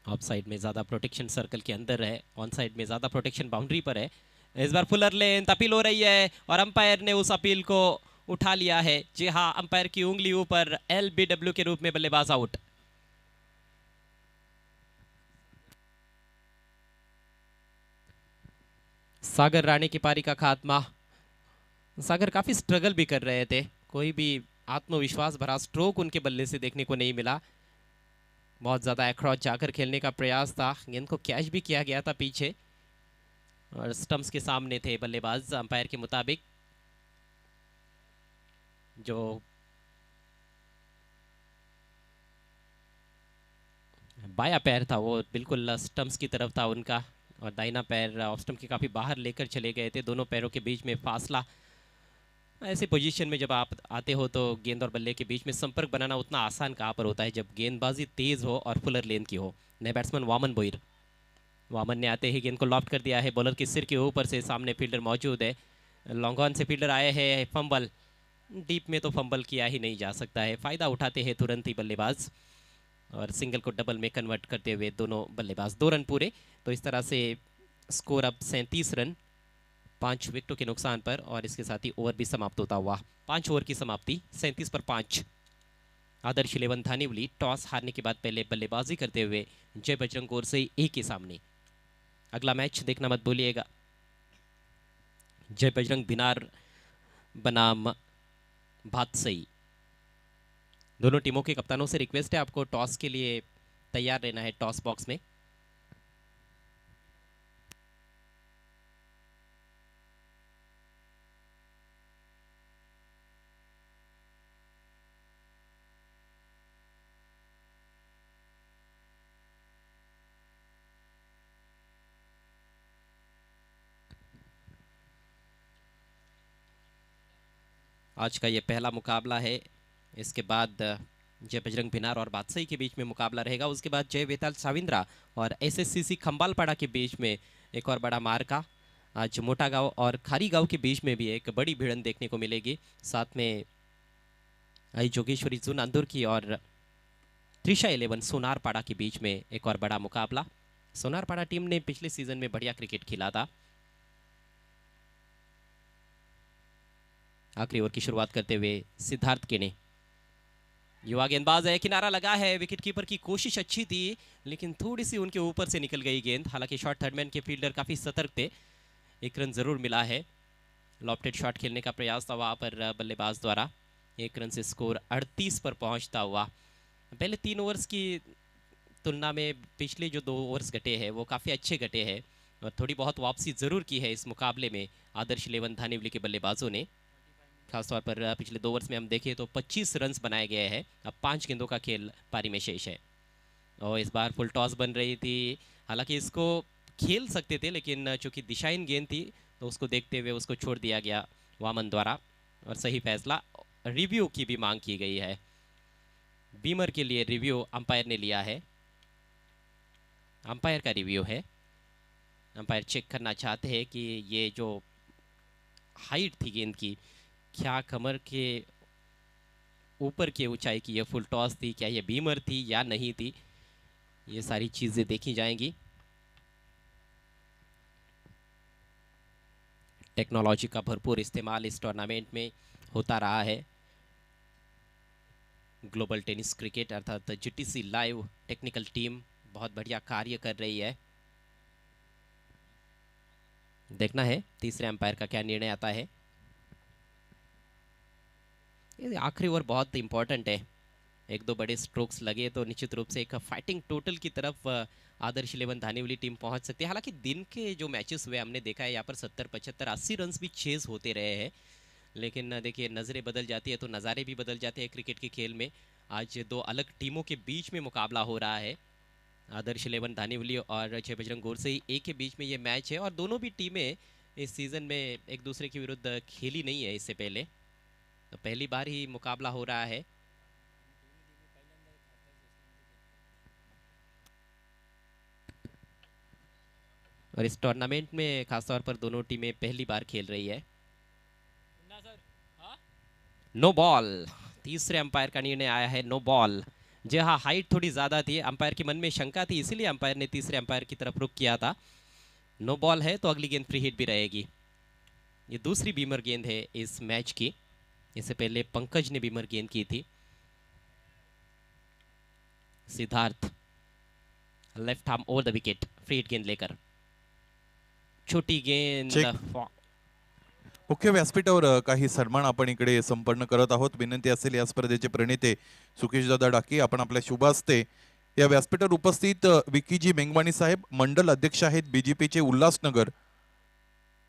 ऑफ साइड में ज्यादा प्रोटेक्शन सर्कल के अंदर है, ऑन साइड में ज्यादा प्रोटेक्शन बाउंड्री पर है। इस बार फुलर लेंथ अपील हो रही है और अंपायर ने उस अपील को उठा लिया है। जी हाँ, अंपायर की उंगली ऊपर, LBW के रूप में बल्लेबाज आउट। सागर राणे की पारी का खात्मा। सागर काफी स्ट्रगल भी कर रहे थे, कोई भी आत्मविश्वास भरा स्ट्रोक उनके बल्ले से देखने को नहीं मिला। बहुत ज्यादा अक्रॉस जाकर खेलने का प्रयास था, गेंद को कैच भी किया गया था पीछे और स्टंप्स के सामने थे बल्लेबाज अंपायर के मुताबिक। जो बाया पैर था वो बिल्कुल स्टंप्स की तरफ था उनका और दाहिना पैर ऑफ स्टंप के काफी बाहर लेकर चले गए थे। दोनों पैरों के बीच में फासला, ऐसे पोजीशन में जब आप आते हो तो गेंद और बल्ले के बीच में संपर्क बनाना उतना आसान कहाँ पर होता है जब गेंदबाजी तेज हो और फुलर लेन की हो। नए बैट्समैन वामन भुईर, वामन ने आते ही गेंद को लॉफ्ट कर दिया है बॉलर के सिर के ऊपर से। सामने फील्डर मौजूद है, लॉन्ग ऑन से फील्डर आए हैं, फंबल डीप में तो फंबल किया ही नहीं जा सकता है। फायदा उठाते हैं तुरंत ही बल्लेबाज और सिंगल को डबल में कन्वर्ट करते हुए दोनों बल्लेबाज 2 रन पूरे। तो इस तरह से स्कोर अब 37 रन 5 विकेटों के नुकसान पर, और इसके साथ ही ओवर भी समाप्त होता हुआ। 5 ओवर की समाप्ति 37 पर 5। आदर्श 11 धानीवली टॉस हारने के बाद पहले बल्लेबाजी करते हुए जय बजरंग गोरसे ए के सामने। अगला मैच देखना मत भूलिएगा, जय बजरंग भिनार बनाम भातसई। दोनों टीमों के कप्तानों से रिक्वेस्ट है आपको टॉस के लिए तैयार रहना है टॉस बॉक्स में। आज का ये पहला मुकाबला है। इसके बाद जय बजरंग भिनार और बादशाही के बीच में मुकाबला रहेगा। उसके बाद जय वेताल साविंद्रा और एसएससीसी खंबालपाड़ा के बीच में एक और बड़ा मार्का। आज मोटा गांव और खारी गांव के बीच में भी एक बड़ी भिड़ंत देखने को मिलेगी। साथ में आई जोगेश्वरी जून अंदुर की और त्रिशा 11 सोनारपाड़ा के बीच में एक और बड़ा मुकाबला। सोनारपाड़ा टीम ने पिछले सीजन में बढ़िया क्रिकेट खेला था। आखिरी ओवर की शुरुआत करते हुए सिद्धार्थ केने, युवा गेंदबाज है, किनारा लगा है, विकेट कीपर की कोशिश अच्छी थी लेकिन थोड़ी सी उनके ऊपर से निकल गई गेंद। हालांकि शॉट थर्डमैन के फील्डर काफी सतर्क थे। 1 रन जरूर मिला है। लॉफ्टेड शॉट खेलने का प्रयास था वहां पर बल्लेबाज द्वारा। 1 रन से स्कोर 38 पर पहुंचता हुआ। पहले 3 ओवर्स की तुलना में पिछले जो 2 ओवर्स घटे हैं वो काफ़ी अच्छे घटे हैं और थोड़ी बहुत वापसी ज़रूर की है इस मुकाबले में आदर्श 11 धानीवली के बल्लेबाजों ने। खासतौर पर पिछले 2 ओवर्स में हम देखें तो 25 रन्स बनाए गए हैं। अब 5 गेंदों का खेल पारी में शेष है और इस बार फुल टॉस बन रही थी। हालांकि इसको खेल सकते थे लेकिन चूंकि दिशाहीन गेंद थी तो उसको देखते हुए उसको छोड़ दिया गया वामन द्वारा और सही फैसला। रिव्यू की भी मांग की गई है। बीमर के लिए रिव्यू अंपायर ने लिया है। अंपायर का रिव्यू है। अंपायर चेक करना चाहते हैं कि ये जो हाइट थी गेंद की, क्या कमर के ऊपर की ऊंचाई की ये फुल टॉस थी, क्या ये बीमर थी या नहीं थी, ये सारी चीज़ें देखी जाएंगी। टेक्नोलॉजी का भरपूर इस्तेमाल इस टूर्नामेंट में होता रहा है। ग्लोबल टेनिस क्रिकेट अर्थात जीटीसी लाइव टेक्निकल टीम बहुत बढ़िया कार्य कर रही है। देखना है तीसरे अंपायर का क्या निर्णय आता है। ये आखिरी ओवर बहुत इंपॉर्टेंट है। 1-2 बड़े स्ट्रोक्स लगे तो निश्चित रूप से एक फाइटिंग टोटल की तरफ आदर्श 11 धानीवली टीम पहुंच सकती है। हालांकि दिन के जो मैचेस हुए हमने देखा है यहाँ पर 70, 75, 80 रन भी चेज होते रहे हैं। लेकिन देखिए नज़रें बदल जाती है तो नज़ारे भी बदल जाते हैं क्रिकेट के खेल में। आज 2 अलग टीमों के बीच में मुकाबला हो रहा है। आदर्श 11 धानीवली और जय बजरंग गोरसे ए के बीच में ये मैच है और दोनों भी टीमें इस सीज़न में एक दूसरे के विरुद्ध खेली नहीं है इससे पहले, तो पहली बार ही मुकाबला हो रहा है। और इस टूर्नामेंट में खासतौर पर दोनों टीमें पहली बार खेल रही है। नो बॉल, तीसरे अंपायर का निर्णय आया है नो बॉल। जी हाँ, हाइट थोड़ी ज़्यादा थी, अंपायर के मन में शंका थी इसीलिए अंपायर ने तीसरे अंपायर की तरफ रुख किया था। नो बॉल है तो अगली गेंद फ्री हिट भी रहेगी। ये दूसरी बीमर गेंद है इस मैच की। इससे पहले पंकज ने बीमर गेंद की थी। Siddharth left arm over the wicket, free hit गेंद लेकर छोटी गेंद। मुख्य व्यासपीठावर काही सन्मान आपण इकडे संपन्न करत आहोत। विनंती असेल या स्पर्धेचे प्रणेते सुकेशदादा डाके आपण आपल्या शुभ हस्ते या व्यासपीठावर उपस्थित विकीजी मेंगवानी साहेब, मंडल अध्यक्ष आहेत बीजेपीचे उल्हासनगर,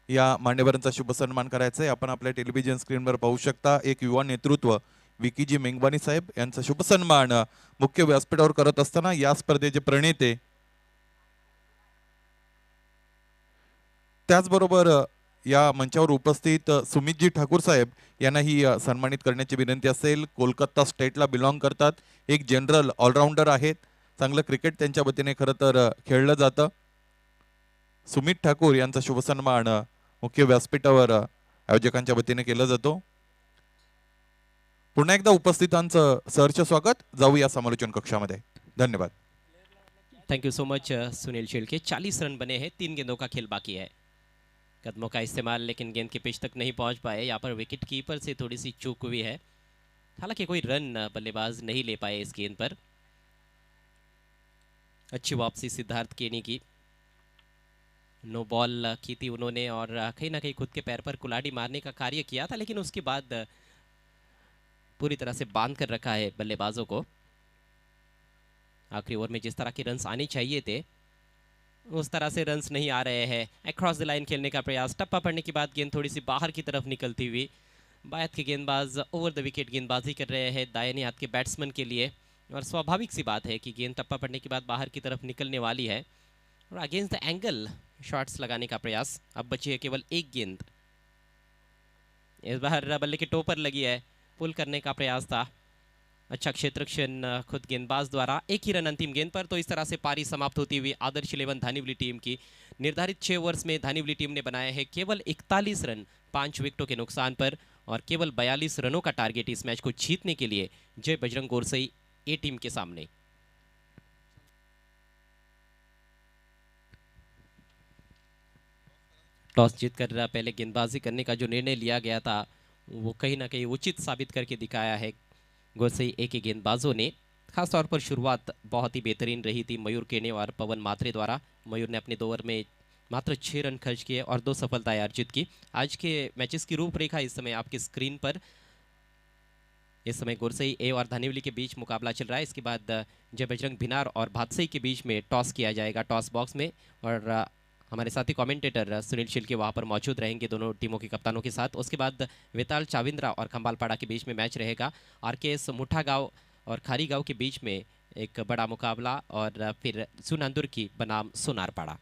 या मान्यवरांचा शुभ सन्मान करायचा आहे। आपण आपल्या टेलिव्हिजन स्क्रीनवर पाहू शकता एक युवा नेतृत्व विकीजी मेंगवानी साहेब यांचा शुभ सन्मान मुख्य व्यासपीठावर करत असताना या स्पर्धेचे प्रणेते त्याचबरोबर या मंचावर उपस्थित सुमितजी ठाकूर साहेब यांनाही सन्मानित करण्याची विनंती असेल। कोलकाता स्टेटला बिलॉंग करतात, एक जनरल ऑलराऊंडर आहेत, चांगलं क्रिकेट त्यांच्या वतीने खरं तर खेळलं जातं। सुमित ठाकूर यांचा शुभ सन्मान मुख्य व्यासपीठावर आयोजकांच्या वतीने केला जातो। पुन्हा एकदा उपस्थितांचं सहर्ष स्वागत. जाऊया समालोचन कक्षामध्ये. धन्यवाद. Thank you so much Sunil Shelke. 40 run बने हैं, 3 गेंदों का खेल बाकी है। कदमों का इस्तेमाल लेकिन गेंद के पिच तक नहीं पहुंच पाए। यहाँ पर विकेट कीपर से थोड़ी सी चूक हुई है, हालांकि कोई रन बल्लेबाज नहीं ले पाए इस गेंद पर। अच्छी वापसी सिद्धार्थ केनी की, नो बॉल की थी उन्होंने और कहीं ना कहीं खुद के पैर पर कुल्हाड़ी मारने का कार्य किया था, लेकिन उसके बाद पूरी तरह से बांध कर रखा है बल्लेबाजों को। आखिरी ओवर में जिस तरह के रन्स आने चाहिए थे उस तरह से रन्स नहीं आ रहे हैं। अक्रॉस द लाइन खेलने का प्रयास, टप्पा पड़ने के बाद गेंद थोड़ी सी बाहर की तरफ निकलती हुई। बायत के गेंदबाज ओवर द विकेट गेंदबाजी कर रहे हैं दाहिने हाथ के बैट्समैन के लिए, और स्वाभाविक सी बात है कि गेंद टप्पा पड़ने के बाद बाहर की तरफ निकलने वाली है। और अगेंस्ट द एंगल शॉट्स लगाने का प्रयास। अब बची है केवल एक गेंद। इस बार बल्ले के टो पर लगी है, पुल करने का प्रयास था। अच्छा क्षेत्रक्षण खुद गेंदबाज द्वारा। एक ही रन अंतिम गेंद पर, तो इस तरह से पारी समाप्त होती हुई आदर्श 11 धानीवली टीम की। निर्धारित 6 ओवर्स में धानीवली टीम ने बनाए हैं केवल 41 रन 5 विकेटों के नुकसान पर, और केवल 42 रनों का टारगेट इस मैच को जीतने के लिए जय बजरंग गोरसई ए टीम के सामने। टॉस जीतकर पहले गेंदबाजी करने का जो निर्णय लिया गया था वो कहीं ना कहीं उचित साबित करके दिखाया है गोरसई ए के गेंदबाजों ने। खासतौर पर शुरुआत बहुत ही बेहतरीन रही थी मयूर केने और पवन मात्रे द्वारा। मयूर ने अपने 2 ओवर में मात्र 6 रन खर्च किए और 2 सफलताएं अर्जित की। आज के मैचेस की रूपरेखा इस समय आपकी स्क्रीन पर। इस समय गोरसई ए और धानीवली के बीच मुकाबला चल रहा है। इसके बाद जय बजरंग भिनार और भादसई के बीच में टॉस किया जाएगा टॉस बॉक्स में, और हमारे साथी कमेंटेटर सुनील शिल्के वहां पर मौजूद रहेंगे दोनों टीमों के कप्तानों के साथ। उसके बाद वेताल चाविंद्रा और खंबालपाड़ा के बीच में मैच रहेगा। आरकेएस मुठा गांव और खारी गांव के बीच में एक बड़ा मुकाबला, और फिर सुनांदुर की बनाम सोनारपाड़ा।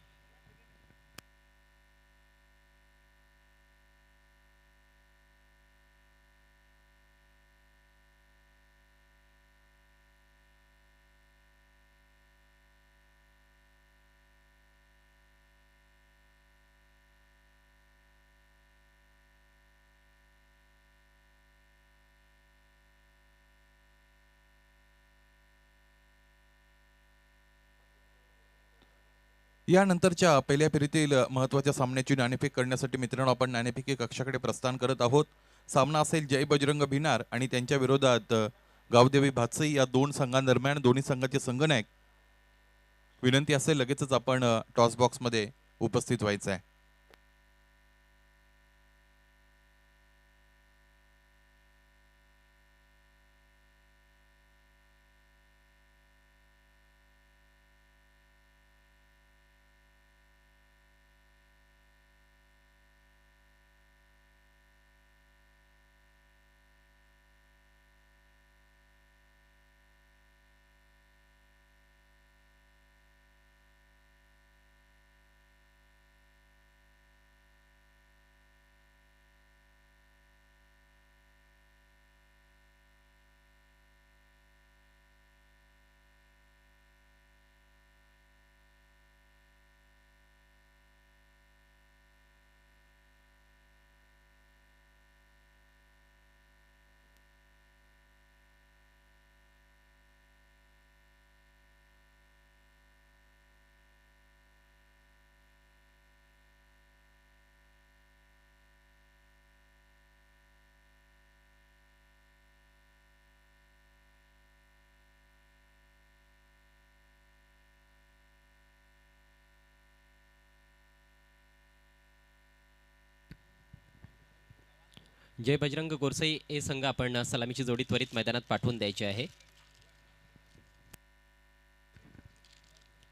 यानंतरच्या पहिल्या फेरीतील महत्त्वाच्या सामन्याची नाणेफेक करण्यासाठी मित्रांनो आपण नाणेफेकी कक्षाकडे प्रस्थान करत आहोत. सामना असेल जय बजरंग भिनार आणि त्यांच्या विरोधात गावदेवी भातसई या 2 संघांदरम्यान. दोन्ही संघाचे संघनायक. विनंती असेल लगेचच आपण टॉस बॉक्स मध्ये उपस्थित व्हायचं आहे. जय बजरंग गोरसई ए संघ आपण सलामीची जोडी त्वरित मैदानात पाठवून द्यायची आहे।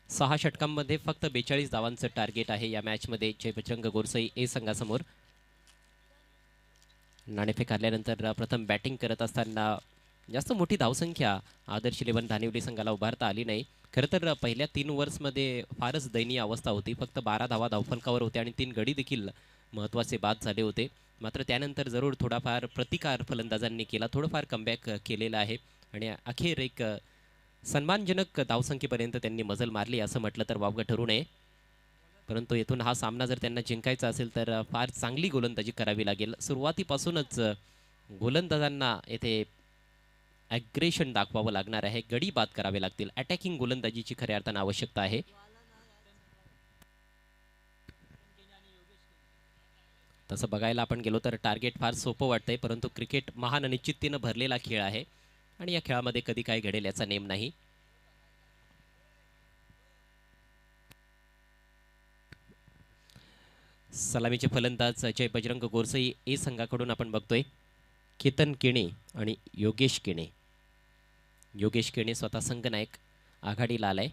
6 षटकांमध्ये फक्त 42 धावांचं टार्गेट आहे या मॅच मध्ये जय बजरंग गोरसई ए संघासमोर। नाणेफेक हरल्यानंतर प्रथम बॅटिंग करत असताना जास्त मोठी धावसंख्या आदर्श 11 धानिवली संघाला उभारता आली नाही। खरं तर पहिल्या 3 ओव्हर्समध्ये फारच दयनीय अवस्था होती। फक्त 12 धावा धावफलकावर होत्या आणि 3 गडी देखील महत्त्वाचे बाद झाले होते। मात्र त्यानंतर जरूर थोडाफार प्रतिकार फलंदाजांनी केला, थोडंफार कमबॅक केलेला आहे आणि अखेर एक सन्मानजनक धावसंख्येपर्यंत त्यांनी मजल मारली असं म्हटलं तर वावगं ठरू नये। परंतु येथून हा सामना जर त्यांना जिंकायचा असेल तर फार चांगली गोलंदाजी करावी लागेल। सुरुवातीपासूनच गोलंदाजांना येथे ॲग्रेशन दाखवावं लागणार आहे, गडी बाद करावे लागतील. अटॅकिंग गोलंदाजीची खऱ्या अर्थानं आवश्यकता आहे. तसं बघायला आपण गेलो तर टार्गेट फार सोपं वाटतंय, परंतु क्रिकेट महान अनिश्चिततेनं भरलेला खेळ आहे आणि या खेळामध्ये कधी काय घडेल याचा नेम नाही. सलामीचे फलंदाज जय बजरंग गोरसई ए संघाकडून आपण बघतोय केतन केणे आणि योगेश केणे. योगेश केणे स्वतः संघनायक आघाडीला आलाय.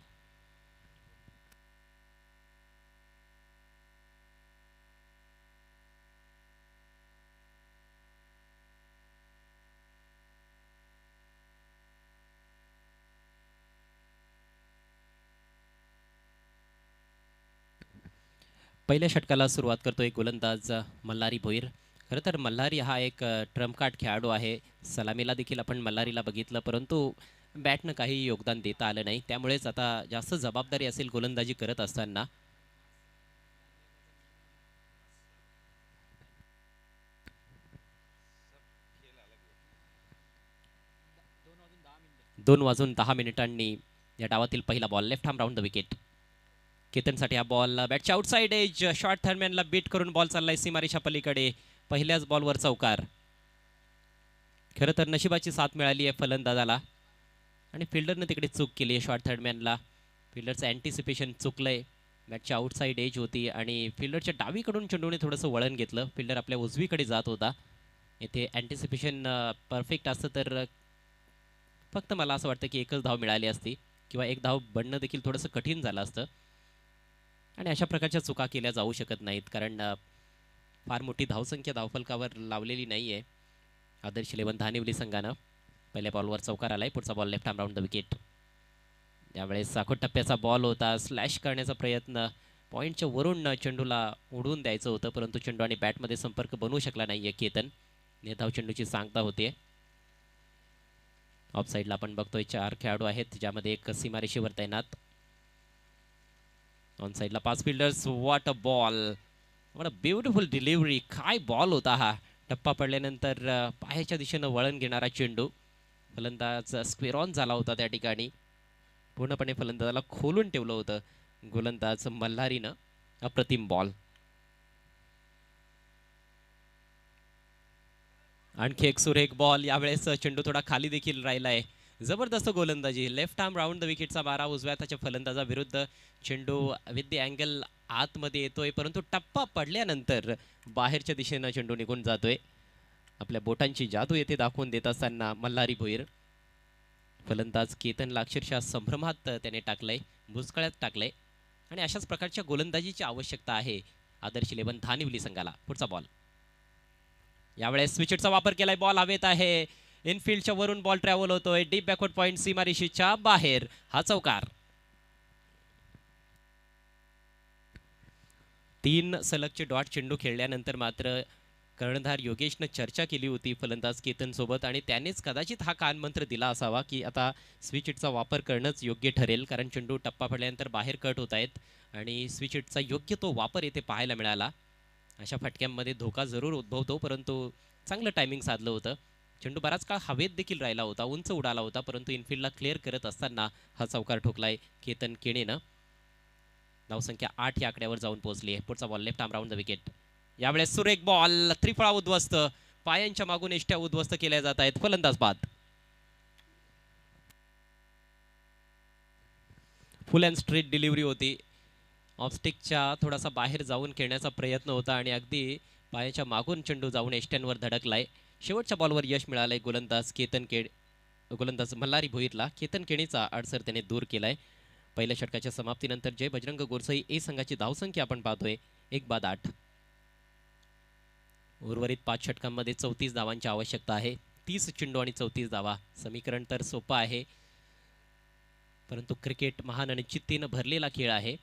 पहिल्या षटकाला सुरुवात करतोय गोलंदाज मल्हारी भोईर. खरं तर मल्हारी हा एक ट्रम्प कार्ड खेळाडू आहे. सलामीला देखील आपण मल्हारीला बघितलं, परंतु बॅटनं काही योगदान देता आलं नाही. त्यामुळेच आता जास्त जबाबदारी असेल गोलंदाजी करत असताना. दोन वाजून 10 मिनिटांनी या डावातील पहिला ball left arm round the wicket. केतनसाठी हा बॉल बॅटच्या आउटसाइड एज शॉर्ट थर्डमॅनला बीट करून बॉल चाललाय सीमारेषा पलीकडे. पहिल्याच बॉलवर चौकार. खरं तर नशिबाची साथ मिळाली आहे फलंदाजाला आणि फिल्डरनं तिकडे चूक केली आहे. शॉर्ट थर्डमॅनला फिल्डरचं अँटिसिपेशन चुकलंय. बॅटच्या आउटसाइड एज होती आणि फिल्डरच्या डावीकडून चेंडूने थोडंसं वळण घेतलं. फिल्डर आपल्या उजवीकडे जात होता. इथे अँटिसिपेशन परफेक्ट असतं तर फक्त मला असं वाटतं की एकच धाव मिळाली असती किंवा एक धाव बनणं देखील थोडंसं कठीण झालं असतं. आणि अशा प्रकारच्या चुका केल्या जाऊ शकत नाहीत, कारण फार मोठी धावसंख्या धावफलकावर लावलेली नाही आहे. आदर्श 11 धानिवली संघानं पहिल्या बॉलवर चौकार आलाय. पुढचा ball left arm round the wicket. यावेळेस साखोट टप्प्याचा बॉल होता. स्लॅश करण्याचा प्रयत्न, पॉईंटच्या वरून चेंडूला उडवून द्यायचं होतं, परंतु चेंडू आणि बॅटमध्ये संपर्क बनवू शकला नाही आहे केतन. निर्धाव चेंडूची सांगता होते. ऑफ साईडला आपण बघतोय 4 खेळाडू आहेत, ज्यामध्ये एक सीमारेषेवर तैनात. ऑन साईडला 5 fielders. What a ball, what a beautiful delivery. काय बॉल होता हा. टप्पा पडल्यानंतर पायाच्या दिशेनं वळण घेणारा चेंडू. फलंदाज स्क्वेअर ऑन झाला होता त्या ठिकाणी. पूर्णपणे फलंदाजाला खोलून ठेवलं होतं गोलंदाज मल्हारीनं. अप्रतिम बॉल. आणखी एक सुरेख बॉल. यावेळेस चेंडू थोडा खाली देखील राहिलाय. जबरदस्त गोलंदाजी. लेफ्ट आर्म राऊंड द विकेटचा मारा उजव्या हाताच्या फलंदाजाविरुद्ध. चेंडू विथ द अँगल आतमध्ये येतोय, परंतु टप्पा पडल्यानंतर बाहेरच्या दिशेनं चेंडू निघून जातोय. आपल्या बोटांची जादू येथे दाखवून देत असताना मल्हारी भोईर. फलंदाज केतनला अक्षरशः संभ्रमात त्याने टाकलंय, भुसकळ्यात टाकलंय आणि अशाच प्रकारच्या गोलंदाजीची आवश्यकता आहे आदर्श 11 धानिवली संघाला. पुढचा बॉल. यावेळेस स्विचचा वापर केलाय. बॉल हवेत आहे. इनफिल्डच्या वरून बॉल ट्रॅव्हल होतोय. डीप बॅकवर्ड पॉइंट सीमारेषेच्या बाहेर. हा चौकार. 3 सलगचे डॉट चेंडू खेळल्यानंतर मात्र कर्णधार योगेशनं चर्चा केली होती फलंदाज केतन सोबत आणि त्यानेच कदाचित हा कानमंत्र दिला असावा की आता स्विच हिटचा वापर करणंच योग्य ठरेल, कारण चेंडू टप्पा पडल्यानंतर बाहेर कट होत आहेत आणि स्विच हिटचा योग्य तो वापर येथे पाहायला मिळाला. अशा फटक्यांमध्ये धोका जरूर उद्भवतो, परंतु चांगलं टायमिंग साधलं होतं. चेंडू बराच काळ हवेत देखील राहिला होता, उंच उडाला होता, परंतु इनफिल्डला क्लिअर करत असताना हा चौकार ठोकलाय केतन केणेनं. धावसंख्या 8 या आकड्यावर जाऊन पोहोचली आहे. पुढचा ball left arm round the wicket. यावेळेस सुरेख बॉल. त्रिफळा उद्ध्वस्त. पायांच्या मागून एष्ट्या उद्ध्वस्त केल्या जात आहेत. फलंदाज बाद. फुल अँड स्ट्रेट डिलिव्हरी होती. ऑफस्टिकच्या थोडासा बाहेर जाऊन खेळण्याचा प्रयत्न होता आणि अगदी पायाच्या मागून चेंडू जाऊन एष्ट्यांवर धडकलाय. शेवटच्या बॉलवर यश मिळालंय गोलंदाज मल्हारी भोईरला. केतन केणीचा अडसर त्याने दूर केलाय. पहिल्या षटकाच्या समाप्तीनंतर जय बजरंग गोरसई ए संघाची धावसंख्या आपण पाहतोय 1/8. उर्वरित 5 षटकांमध्ये 34 धावांची आवश्यकता आहे. 30 चेंडू आणि 34 धावा. समीकरण तर सोपं आहे, परंतु क्रिकेट महान आणि चित्तीनं भरलेला खेळ आहे.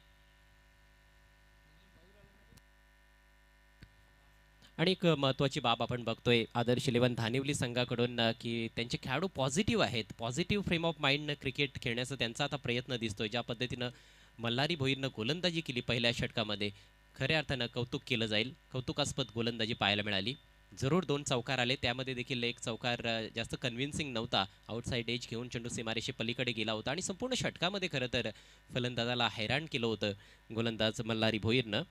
आणि एक महत्त्वाची बाब आपण बघतोय आदर्श 11 धानिवली संघाकडून की त्यांचे खेळाडू पॉझिटिव्ह आहेत. पॉझिटिव्ह फ्रेम ऑफ माइंडनं क्रिकेट खेळण्याचा त्यांचा आता प्रयत्न दिसतोय. ज्या पद्धतीनं मल्हारी भोईरनं गोलंदाजी केली पहिल्या षटकामध्ये, खऱ्या अर्थानं कौतुक केलं जाईल. कौतुकास्पद गोलंदाजी पाहायला मिळाली. जरूर 2 चौकार आले, त्यामध्ये देखील एक चौकार जास्त कन्व्हिन्सिंग नव्हता. आउटसाइड एज घेऊन चेंडू सीमारेषे पलीकडे गेला होता आणि संपूर्ण षटकामध्ये खरं तर फलंदाजाला हैराण केलं होतं गोलंदाज मल्हारी भोईरनं.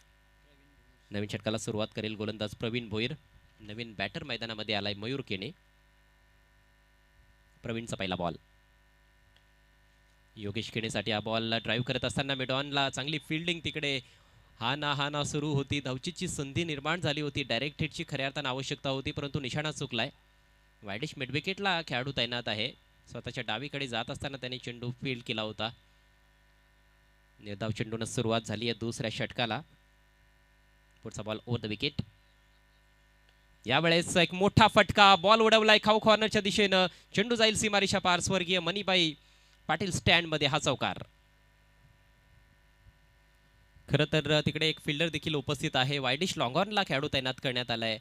नवीन षटकाला सुरुवात करेल गोलंदाज प्रवीण भोईर. नवीन बॅटर मैदानामध्ये आलाय मयूर केणे. प्रवीणचा पहिला बॉल. योगेश केणेसाठी हा बॉल ड्राईव्ह करत असताना मिडॉनला चांगली फिल्डिंग तिकडे हा ना सुरू होती. धावचीची संधी निर्माण झाली होती. डायरेक्ट हिटची खऱ्या अर्थानं आवश्यकता होती, परंतु निशाणा चुकलाय. वायडिश मिडविकेटला खेळाडू तैनात आहे. स्वतःच्या डावीकडे जात असताना त्याने चेंडू फील्ड केला होता. निर्धाव चेंडूनं सुरुवात झाली आहे दुसऱ्या षटकाला. पुढचा बॉल ओव्हर द विकेट. यावेळेस एक मोठा फटका. बॉल उडवलाय खाऊ कॉर्नरच्या दिशेनं. चेंडू जाईल सीमारेषा पार. स्वर्गीय मणिबाई पाटील स्टँड मध्ये हा चौकार. खरं तर तिकडे एक फिल्डर देखील उपस्थित आहे. वायडिश लॉंगॉनला खेळाडू तैनात करण्यात आलाय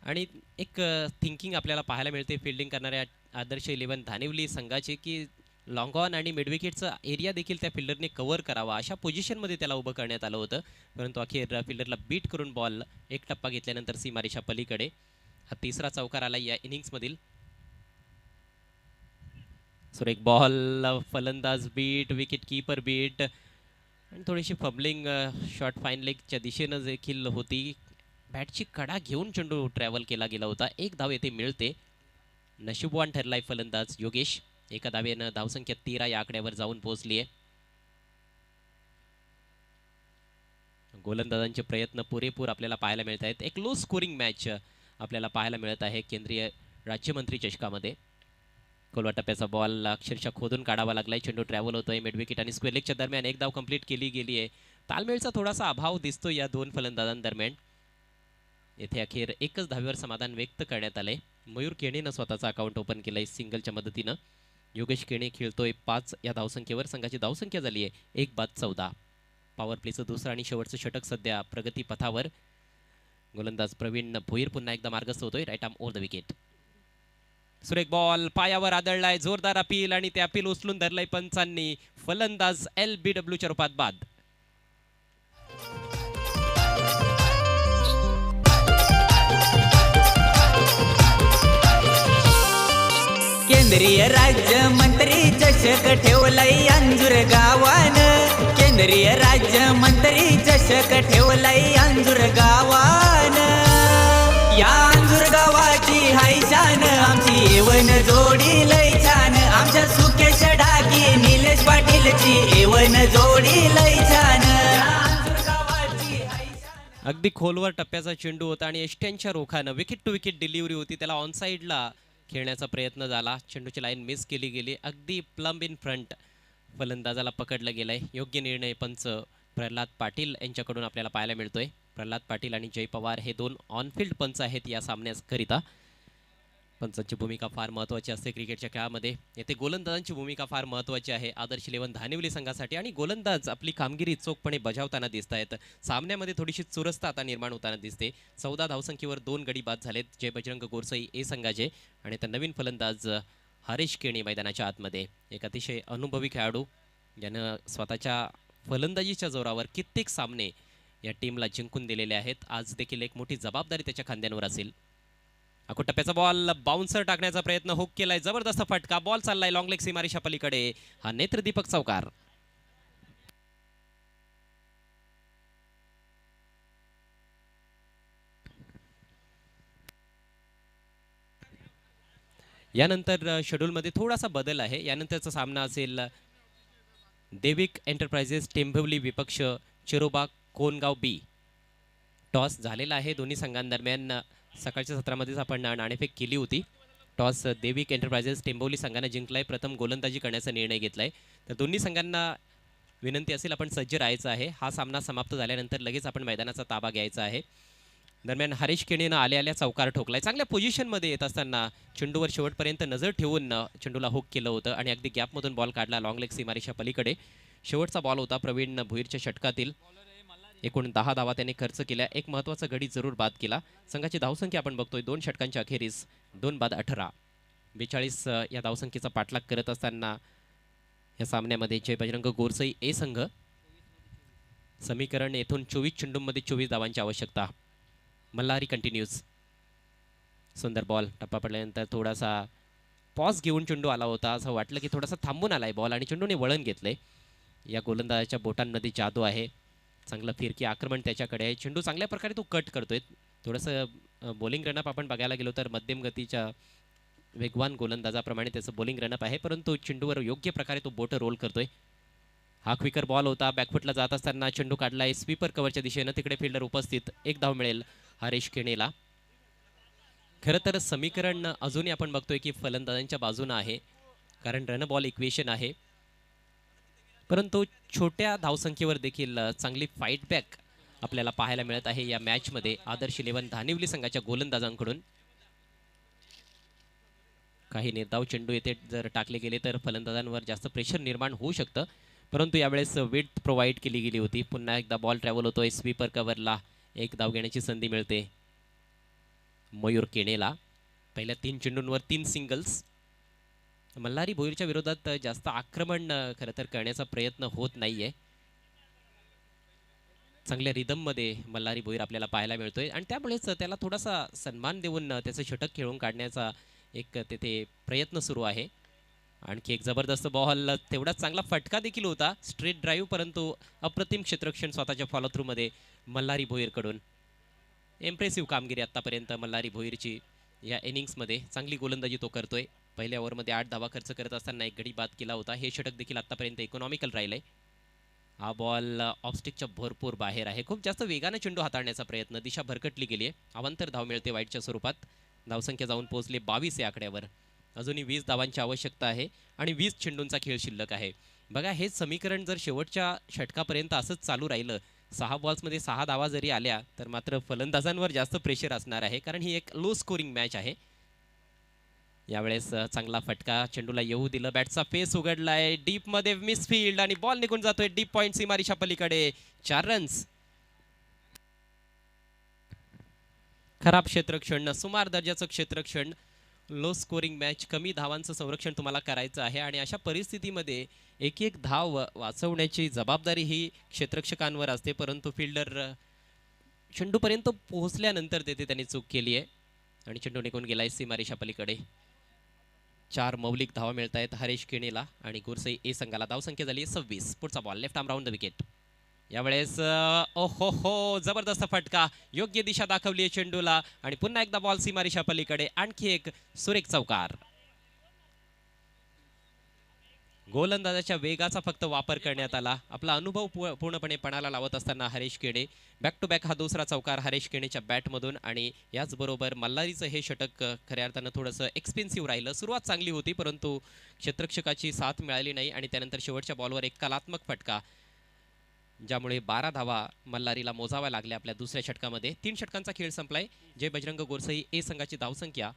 आणि एक थिंकिंग आपल्याला पाहायला मिळते फिल्डिंग करणाऱ्या आदर्श 11 धानिवली संघाचे की लॉंगॉन आणि मिडविकेटचा एरिया देखील त्या फिल्डरने कव्हर करावा अशा पोझिशनमध्ये त्याला उभं करण्यात आलं होतं, परंतु अखेर फिल्डरला बीट करून बॉल एक टप्पा घेतल्यानंतर सीमारेषा पलीकडे. हा तिसरा चौकार आला या इनिंग्समधील. सुरेख बॉल. फलंदाज बीट, विकेट कीपर बीट आणि थोडीशी फबलिंग शॉर्ट फाईन लेगच्या दिशेनं देखील होती. बॅटची कडा घेऊन चेंडू ट्रॅव्हल केला गेला होता. एक धाव येथे मिळते. नशीबवान ठरलाय फलंदाज योगेश. एका धावेनं धावसंख्या 13 या आकड्यावर जाऊन पोहोचली आहे. गोलंदाजांचे प्रयत्न पुरेपूर आपल्याला पाहायला मिळत आहेत. एक लो स्कोरिंग मॅच आपल्याला पाहायला मिळत आहे केंद्रीय राज्यमंत्री चषकामध्ये. खोलवा टप्प्याचा बॉल अक्षरशः खोदून काढावा लागलाय. चेंडू ट्रॅव्हल होतोय मिडविकेट आणि स्क्वेअर लेगच्या दरम्यान. एक धाव कंप्लीट केली गेली आहे. तालमेलचा थोडासा अभाव दिसतो या दोन फलंदाजांदरम्यान. येथे अखेर एकच धावेवर समाधान व्यक्त करण्यात आलंय. मयूर केणेनं स्वतःचा अकाउंट ओपन केलंय सिंगलच्या मदतीनं. योगेश केणे खेळतोय 5 या धावसंख्येवर. संघाची धावसंख्या झाली आहे 1 बाद 14. पॉवर प्लेचं दुसरं आणि शेवटचं षटक सध्या प्रगती पथावर. गोलंदाज प्रवीण भोईर पुन्हा एकदा मार्गस्थ होतोय. Right arm over the wicket. सुरेख बॉल पायावर आदळलाय. जोरदार अपील आणि ते अपील उचलून धरलंय पंचांनी. फलंदाज LBW च्या रूपात बाद. केंद्रीय राज्य मंत्री चषक ठेवलाय अंजूर गावान. केंद्रीय राज्य मंत्री चषक ठेवलाय अंजूर गावान. या अंजूर गावाची हाय शान. आमची येवन जोडी लय छान. आमच्या सुकेश डाकी निलेश पाटीलची येवन जोडी लय छान. अगदी खोलवर टप्प्याचा चेंडू होता आणि एस्ट्यांच्या रोखानं विकेट टू विकेट डिलिव्हरी होती. त्याला ऑन साईडला खेळण्याचा प्रयत्न झाला. चेंडूची लाईन मिस केली गेली. अगदी प्लंब इन फ्रंट फलंदाजाला पकडलं गेलंय. योग्य निर्णय पंच प्रल्हाद पाटील यांच्याकडून आपल्याला पाहायला मिळतोय. प्रल्हाद पाटील आणि जय पवार हे 2 ऑनफिल्ड पंच आहेत या सामन्याकरिता. पंचांची भूमिका फार महत्त्वाची असते क्रिकेटच्या खेळामध्ये. येथे गोलंदाजांची भूमिका फार महत्त्वाची आहे आदर्श 11 धानिवली संघासाठी आणि गोलंदाज आपली कामगिरी चोखपणे बजावताना दिसत आहेत. सामन्यामध्ये थोडीशी चुरसता आता निर्माण होताना दिसते. 14 धावसंख्येवर 2 गडी बाद झालेत जय बजरंग गोरसई ए संघाचे आणि त्या नवीन फलंदाज हरीश केणी मैदानाच्या आतमध्ये. एक अतिशय अनुभवी खेळाडू ज्यानं स्वतःच्या फलंदाजीच्या जोरावर कित्येक सामने या टीमला जिंकून दिलेले आहेत. आज देखील एक मोठी जबाबदारी त्याच्या खांद्यांवर असेल. अको टप्प्याचा बॉल बाउन्सर टाकण्याचा प्रयत्न हुक केलाय. जबरदस्त फटका. बॉल चाललाय लॉंग लेग सीमारेषा पलीकडे. हा नेत्रदीपक चौकार. यानंतर शेड्यूलमध्ये थोडासा बदल आहे. यानंतरचा सामना असेल देविक एंटरप्राइजेस टेंभवली विपक्ष चिरोबा कोनगाव बी. टॉस झालेला आहे दोन्ही संघांदरम्यान. सकाळच्या सत्रामध्येच आपण नाणेफेक केली होती. टॉस देविक एंटरप्राइजेस टेंभवली संघाने जिंकलाय. प्रथम गोलंदाजी करण्याचा निर्णय घेतलाय. तर दोन्ही संघांना विनंती असेल आपण सज्ज राहायचं आहे. हा सामना समाप्त झाल्यानंतर लगेच आपण मैदानाचा ताबा घ्यायचा आहे. दरम्यान हरीश केणेनं आल्या चौकार ठोकलाय. चांगल्या पोझिशनमध्ये येत असताना चेंडूवर शेवटपर्यंत नजर ठेवून चेंडूला हुक केलं होतं आणि अगदी गॅपमधून बॉल काढला लॉंग लेग सीमारेषा पलीकडे. शेवटचा बॉल होता प्रवीण भोईरच्या षटकातील. एकूण 10 धावा त्याने खर्च केल्या. एक महत्त्वाचा गडी जरूर बाद केला. संघाची धावसंख्या आपण बघतोय 2 षटकांच्या अखेरीस 2 बाद 18. 42 या धावसंख्येचा पाठलाग करत असताना या सामन्यामध्ये जय बजरंग गोरसई ए संघ. समीकरण येथून 24 चेंडूंमध्ये 24 धावांची आवश्यकता. मल्हारी कंटिन्यूज. सुंदर बॉल, टप्पा पडल्यानंतर थोडासा पॉज घेऊन चेंडू आला होता. असं वाटलं की थोडासा थांबून आलाय बॉल आणि चेंडूने वळण घेतलंय. या गोलंदाजाच्या बोटांमध्ये जादू आहे. चांगलं फिरकी आक्रमण त्याच्याकडे आहे. चेंडू चांगल्या प्रकारे तो कट करतोय. थोडंसं बॉलिंग रनअप आपण बघायला गेलो तर मध्यम गतीच्या वेगवान गोलंदाजाप्रमाणे त्याचं बॉलिंग रनअप आहे, परंतु चेंडूवर योग्य प्रकारे तो बोट रोल करतोय. हा क्विकर बॉल होता. बॅकफुटला जात असताना चेंडू काढलाय स्वीपर कव्हरच्या दिशेनं. तिकडे फिल्डर उपस्थित. एक धाव मिळेल हरेश केणेला. खरं तर समीकरण अजूनही आपण बघतोय की फलंदाजांच्या बाजूनं आहे, कारण रन बॉल इक्वेशन आहे. परंतु छोट्या धावसंख्येवर देखील चांगली फाईट बॅक आपल्याला पाहायला मिळत आहे या मॅचमध्ये आदर्श 11 धानिवली संघाच्या गोलंदाजांकडून. काही निर्धाव चेंडू येथे जर टाकले गेले तर फलंदाजांवर जास्त प्रेशर निर्माण होऊ शकतं, परंतु यावेळेस विड्थ प्रोव्हाइड केली गेली होती. पुन्हा एकदा बॉल ट्रॅव्हल होतोय स्वीपर कव्हरला. एक धाव घेण्याची संधी मिळते मयूर केणेला. पहिल्या 3 चेंडूंवर 3 सिंगल्स. मल्हारी भोईरच्या विरोधात जास्त आक्रमण खरं तर करण्याचा प्रयत्न होत नाहीये. चांगल्या रिदममध्ये मल्हारी भोईर आपल्याला पाहायला मिळतोय आणि त्यामुळेच त्याला थोडासा सन्मान देऊन त्याचं षटक खेळून काढण्याचा एक तेथे प्रयत्न सुरू आहे. आणखी एक जबरदस्त बॉल, तेवढाच चांगला फटका देखील होता स्ट्रेट ड्राईव्ह, परंतु अप्रतिम क्षेत्ररक्षण स्वतःच्या फॉलो थ्रूमध्ये मल्हारी भोईरकडून. इम्प्रेसिव्ह कामगिरी आत्तापर्यंत मल्हारी भोईरची या इनिंग्समध्ये. चांगली गोलंदाजी तो करतोय. पहिल्या ओव्हरमध्ये 8 धावा खर्च करत असताना एक गडी बाद केला होता. हे षटक देखील आत्तापर्यंत इकॉनॉमिकल राहिलंय. हा बॉल ऑफस्टिकच्या भरपूर बाहेर आहे. खूप जास्त वेगाने चेंडू हाताळण्याचा प्रयत्न, दिशा भरकटली गेली आहे. अवांतर धाव मिळते वाईटच्या स्वरूपात. धावसंख्या जाऊन पोहोचली 22 या आकड्यावर. अजूनही 20 धावांची आवश्यकता आहे आणि 20 चेंडूंचा खेळ शिल्लक आहे. बघा, हेच समीकरण जर शेवटच्या षटकापर्यंत असंच चालू राहिलं, 6 बॉल्समध्ये 6 धावा जरी आल्या तर मात्र फलंदाजांवर जास्त प्रेशर असणार आहे, कारण ही एक लो स्कोरिंग मॅच आहे. यावेळेस चांगला फटका चेंडूला येऊ दिलं. बॅटचा फेस उघडलाय डीप मध्ये, मिसफील्ड आणि बॉल निघून जातोय डीप पॉइंट सीमारेषा पलीकडे. 4 रन्स. खराब क्षेत्ररक्षण, सुमार दर्जाचं क्षेत्ररक्षण, लो स्कोरिंग मॅच, कमी धावांचं संरक्षण तुम्हाला करायचं आहे आणि अशा परिस्थितीमध्ये एक एक धाव वाचवण्याची जबाबदारी ही क्षेत्ररक्षकांवर असते, परंतु फिल्डर चेंडूपर्यंत पोहोचल्यानंतर तेथे त्यांनी चूक केली आहे आणि चेंडू निघून गेलाय सीमारेषा पलीकडे. 4 मौलिक धावा मिळत आहेत हरेश केणेला आणि गुरसई ए संघाला. धावसंख्या झाली 26. पुढचा ball left arm round the wicket. यावेळेस ओहो हो, जबरदस्त फटका, योग्य दिशा दाखवली आहे चेंडूला आणि पुन्हा एकदा बॉल सीमारेषा पलीकडे. आणखी एक सुरेख चौकार. गोलंदाजाच्या वेगाचा फक्त वापर करण्यात आला. आपला अनुभव पूर्णपणे पणाला लावत असताना Haresh Kene. Back to back हा दुसरा चौकार हरेश केणेच्या बॅटमधून आणि याचबरोबर मल्हारीचं हे षटक खऱ्या अर्थानं थोडंसं एक्सपेन्सिव्ह राहिलं. सुरुवात चांगली होती, परंतु क्षेत्ररक्षकाची साथ मिळाली नाही आणि त्यानंतर शेवटच्या बॉलवर एक कलात्मक फटका, ज्यामुळे 12 धावा मल्हारीला मोजाव्या लागल्या आपल्या दुसऱ्या षटकामध्ये. 3 षटकांचा खेळ संपलाय. जय बजरंग गोरसई ए संघाची धावसंख्या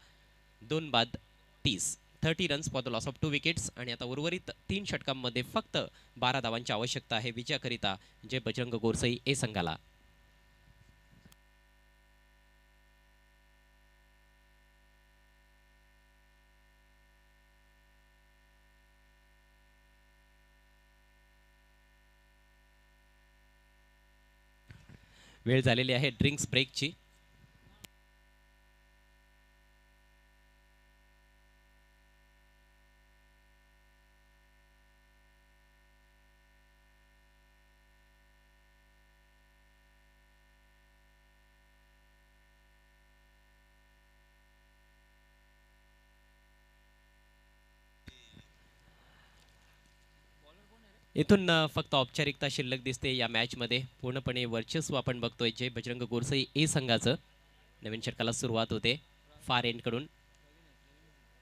2 बाद 30. 30 runs for the loss of 2 wickets आणि आता उर्वरित 3 षटकांमध्ये फक्त 12 धावांची आवश्यकता आहे विजयाकरिता जय बजरंग गोरसई ए संघाला. वेळ झालेली आहे ड्रिंक्स ब्रेकची. इथून फक्त औपचारिकता शिल्लक दिसते या मॅचमध्ये. पूर्णपणे वर्चस्व आपण बघतोय जय बजरंग गोरसई ए संघाचं. नवीन षटकाला सुरुवात होते फार एंडकडून.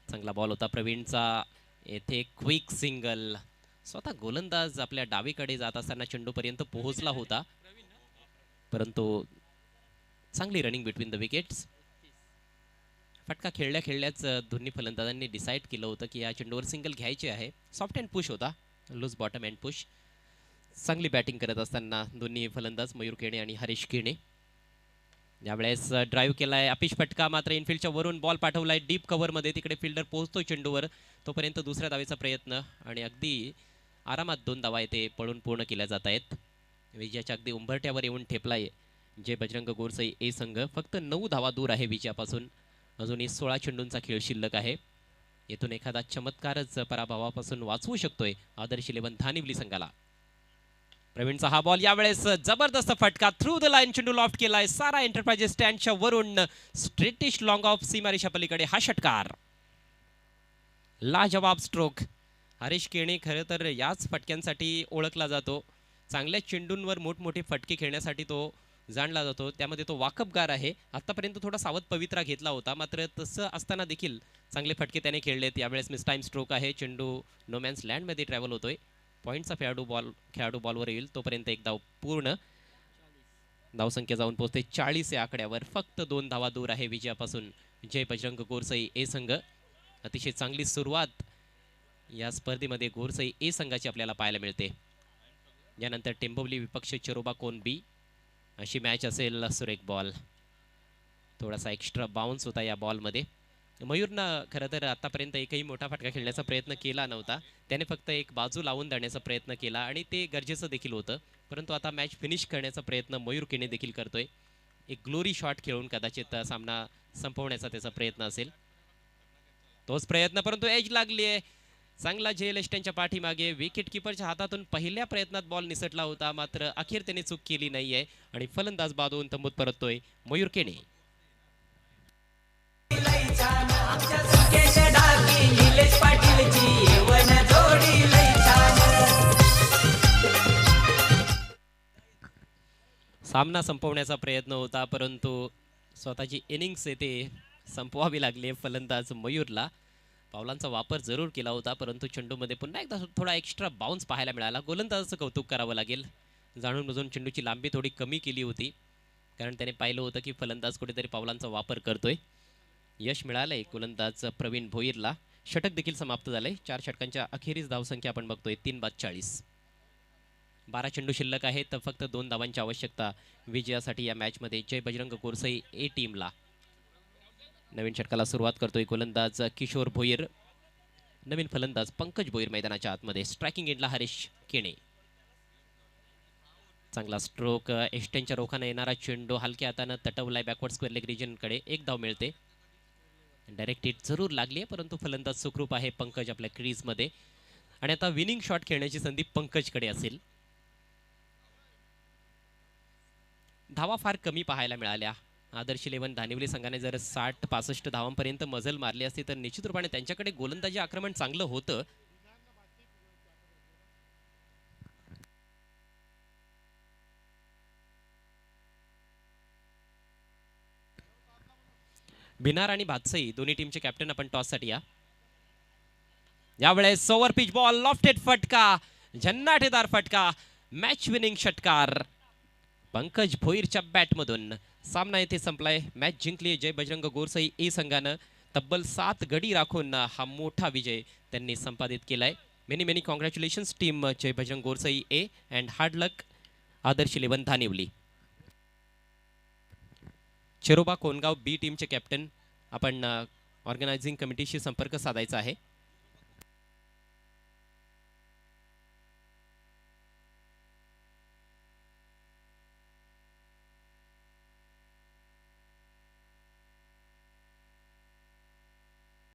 चांगला बॉल होता प्रवीणचा. येथे क्विक सिंगल. स्वतः गोलंदाज आपल्या डावीकडे जात असताना चेंडूपर्यंत पोहोचला होता, परंतु चांगली रनिंग बिटवीन द विकेट्स. फटका खेळल्या खेळल्याच दोन्ही फलंदाजांनी डिसाईड केलं होतं की या चेंडूवर सिंगल घ्यायची आहे. सॉफ्ट अँड पुश होता, लूज बॉटम अँड पुश. चांगली बॅटिंग करत असताना दोन्ही फलंदाज मयूर केणे आणि हरीश केणे. यावेळेस ड्राईव्ह केलाय अपिश फटका, मात्र इनफिल्डच्या वरून बॉल पाठवलाय डीप कव्हरमध्ये. तिकडे फिल्डर पोहोचतोय चेंडूवर, तोपर्यंत दुसऱ्या धावेचा प्रयत्न आणि अगदी आरामात 2 धावा येथे पळून पूर्ण केल्या जात आहेत. विजयाच्या अगदी उंबरट्यावर येऊन ठेपलाय जय बजरंग गोरसई ए संघ. फक्त 9 धावा दूर आहे विजयापासून. अजूनही 16 चेंडूंचा खेळ शिल्लक आहे. येथून एखादा चमत्कारच पराभवापासून वाचवू शकतोय आदर्श 11 धानिवली संघाला. प्रवीणचा हा बॉल यावेळेस जबरदस्त फटका थ्रू द लाईन चेंडू लॉफ्ट केलाय सारा एंटरप्राइजेस स्टँडच्या वरून स्ट्रेटिश लॉंग ऑफ सीमारेषा पलीकडे हा षटकार. लाजवाब स्ट्रोक. हरीश केणे खरं तर याच फटक्यांसाठी ओळखला जातो. चांगल्या चेंडूंवर मोठमोठे फटके खेळण्यासाठी तो जाणला जातो. त्यामध्ये तो वाकबगार आहे. आतापर्यंत थोडा सावध पवित्रा घेतला होता, मात्र तसं असताना देखील चांगले फटके त्याने खेळलेत. यावेळेस मिस टाइम स्ट्रोक आहे. चेंडू नोमॅन्स लँडमध्ये ट्रॅव्हल होतोय. पॉईंटचा खेळाडू बॉलवर येईल तोपर्यंत एक धाव पूर्ण. धावसंख्या जाऊन पोहोचते 40 या आकड्यावर. फक्त 2 धावा दूर आहे विजयापासून जय बजरंग गोरसई ए संघ. अतिशय चांगली सुरुवात या स्पर्धेमध्ये गोरसई ए संघाची आपल्याला पाहायला मिळते. यानंतर टेंबोवली विपक्ष चरोबा कोन बी अशी मॅच असेल. सुरेख बॉल. थोडासा एक्स्ट्रा बाउन्स होता या बॉलमध्ये. मयूरनं खरं तर आतापर्यंत एकही मोठा फटका खेळण्याचा प्रयत्न केला नव्हता. त्याने फक्त एक बाजू लावून धरण्याचा प्रयत्न केला आणि ते गरजेचं देखील होतं. परंतु आता मॅच फिनिश करण्याचा प्रयत्न मयूर केने देखील करतोय. एक ग्लोरी शॉट खेळून कदाचित सामना संपवण्याचा त्याचा प्रयत्न असेल. तोच प्रयत्न, परंतु एज लागली आहे. चांगला जेल एस्टनच्या पाठीमागे. विकेट किपरच्या हातातून पहिल्या प्रयत्नात बॉल निसटला होता, मात्र अखेर त्याने चूक केली नाहीये आणि फलंदाज बादून तंबूत परततोय मयूर केने. सामना संपवण्याचा प्रयत्न होता, परंतु स्वतःची इनिंग्स येथे संपवावी लागली फलंदाज मयूरला. पावलांचा वापर जरूर केला होता, परंतु चेंडूमध्ये पुन्हा एकदा थोडा एक्स्ट्रा बाउन्स पाहायला मिळाला. गोलंदाजाचं कौतुक करावं लागेल. जाणून बुजून चेंडूची लांबी थोडी कमी केली होती, कारण त्याने पाहिलं होतं की फलंदाज कुठेतरी पावलांचा वापर करतोय. यश मिळालंय गोलंदाज प्रवीण भोईरला. षटक देखील समाप्त झालंय. 4 षटकांच्या अखेरीस धावसंख्या आपण बघतोय 3/40. 12 चेंडू शिल्लक आहेत, तर फक्त 2 धावांची आवश्यकता विजयासाठी या मॅचमध्ये जय बजरंग गोरसई ए टीमला. नवीन षटकाला सुरुवात करतोय गोलंदाज किशोर भोईर. नवीन फलंदाज पंकज भोईर मैदानाच्या आतमध्ये. स्ट्रायकिंग एंडला हरीश केणे. चांगला स्ट्रोक. एस्टेनच्या रोखाने येणारा चेंडू हलक्या हातानं तटवलाय बॅकवर्ड स्क्वेअर लेग रिजनकडे. एक धाव मिळते. डायरेक्ट हिट जरूर लागली आहे, परंतु फलंदाज सुखरूप आहे पंकज आपल्या क्रीजमध्ये. आणि आता विनिंग शॉट खेळण्याची संधी पंकजकडे असेल. धावा फार कमी पाहायला मिळाल्या. आदर्श 11 धानिवली संघाने जर 60-65 धावांपर्यंत मजल मारली असती तर निश्चित रूपाने त्यांच्याकडे गोलंदाजी आक्रमण चांगलं होतं. भिनार आणि भातसई दोन्ही टीमचे कॅप्टन आपण टॉससाठी या. यावेळेस ओव्हर पिच बॉल लॉफ्टेड फटका. झन्नाटेदार फटका. मॅच विनिंग षटकार पंकज भोईरच्या बॅटमधून. सामना येथे संपलाय. मॅच जिंकली जय बजरंग गोरसई ए संघानं. तब्बल 7 गडी राखून हा मोठा विजय त्यांनी संपादित केलाय. Many congratulations team Jai Bajrang Gorsai A and hard luck Adarsh 11 Dhanivali. Cheroba Kongaon B टीमचे कॅप्टन आपण ऑर्गनायझिंग कमिटीशी संपर्क साधायचा आहे.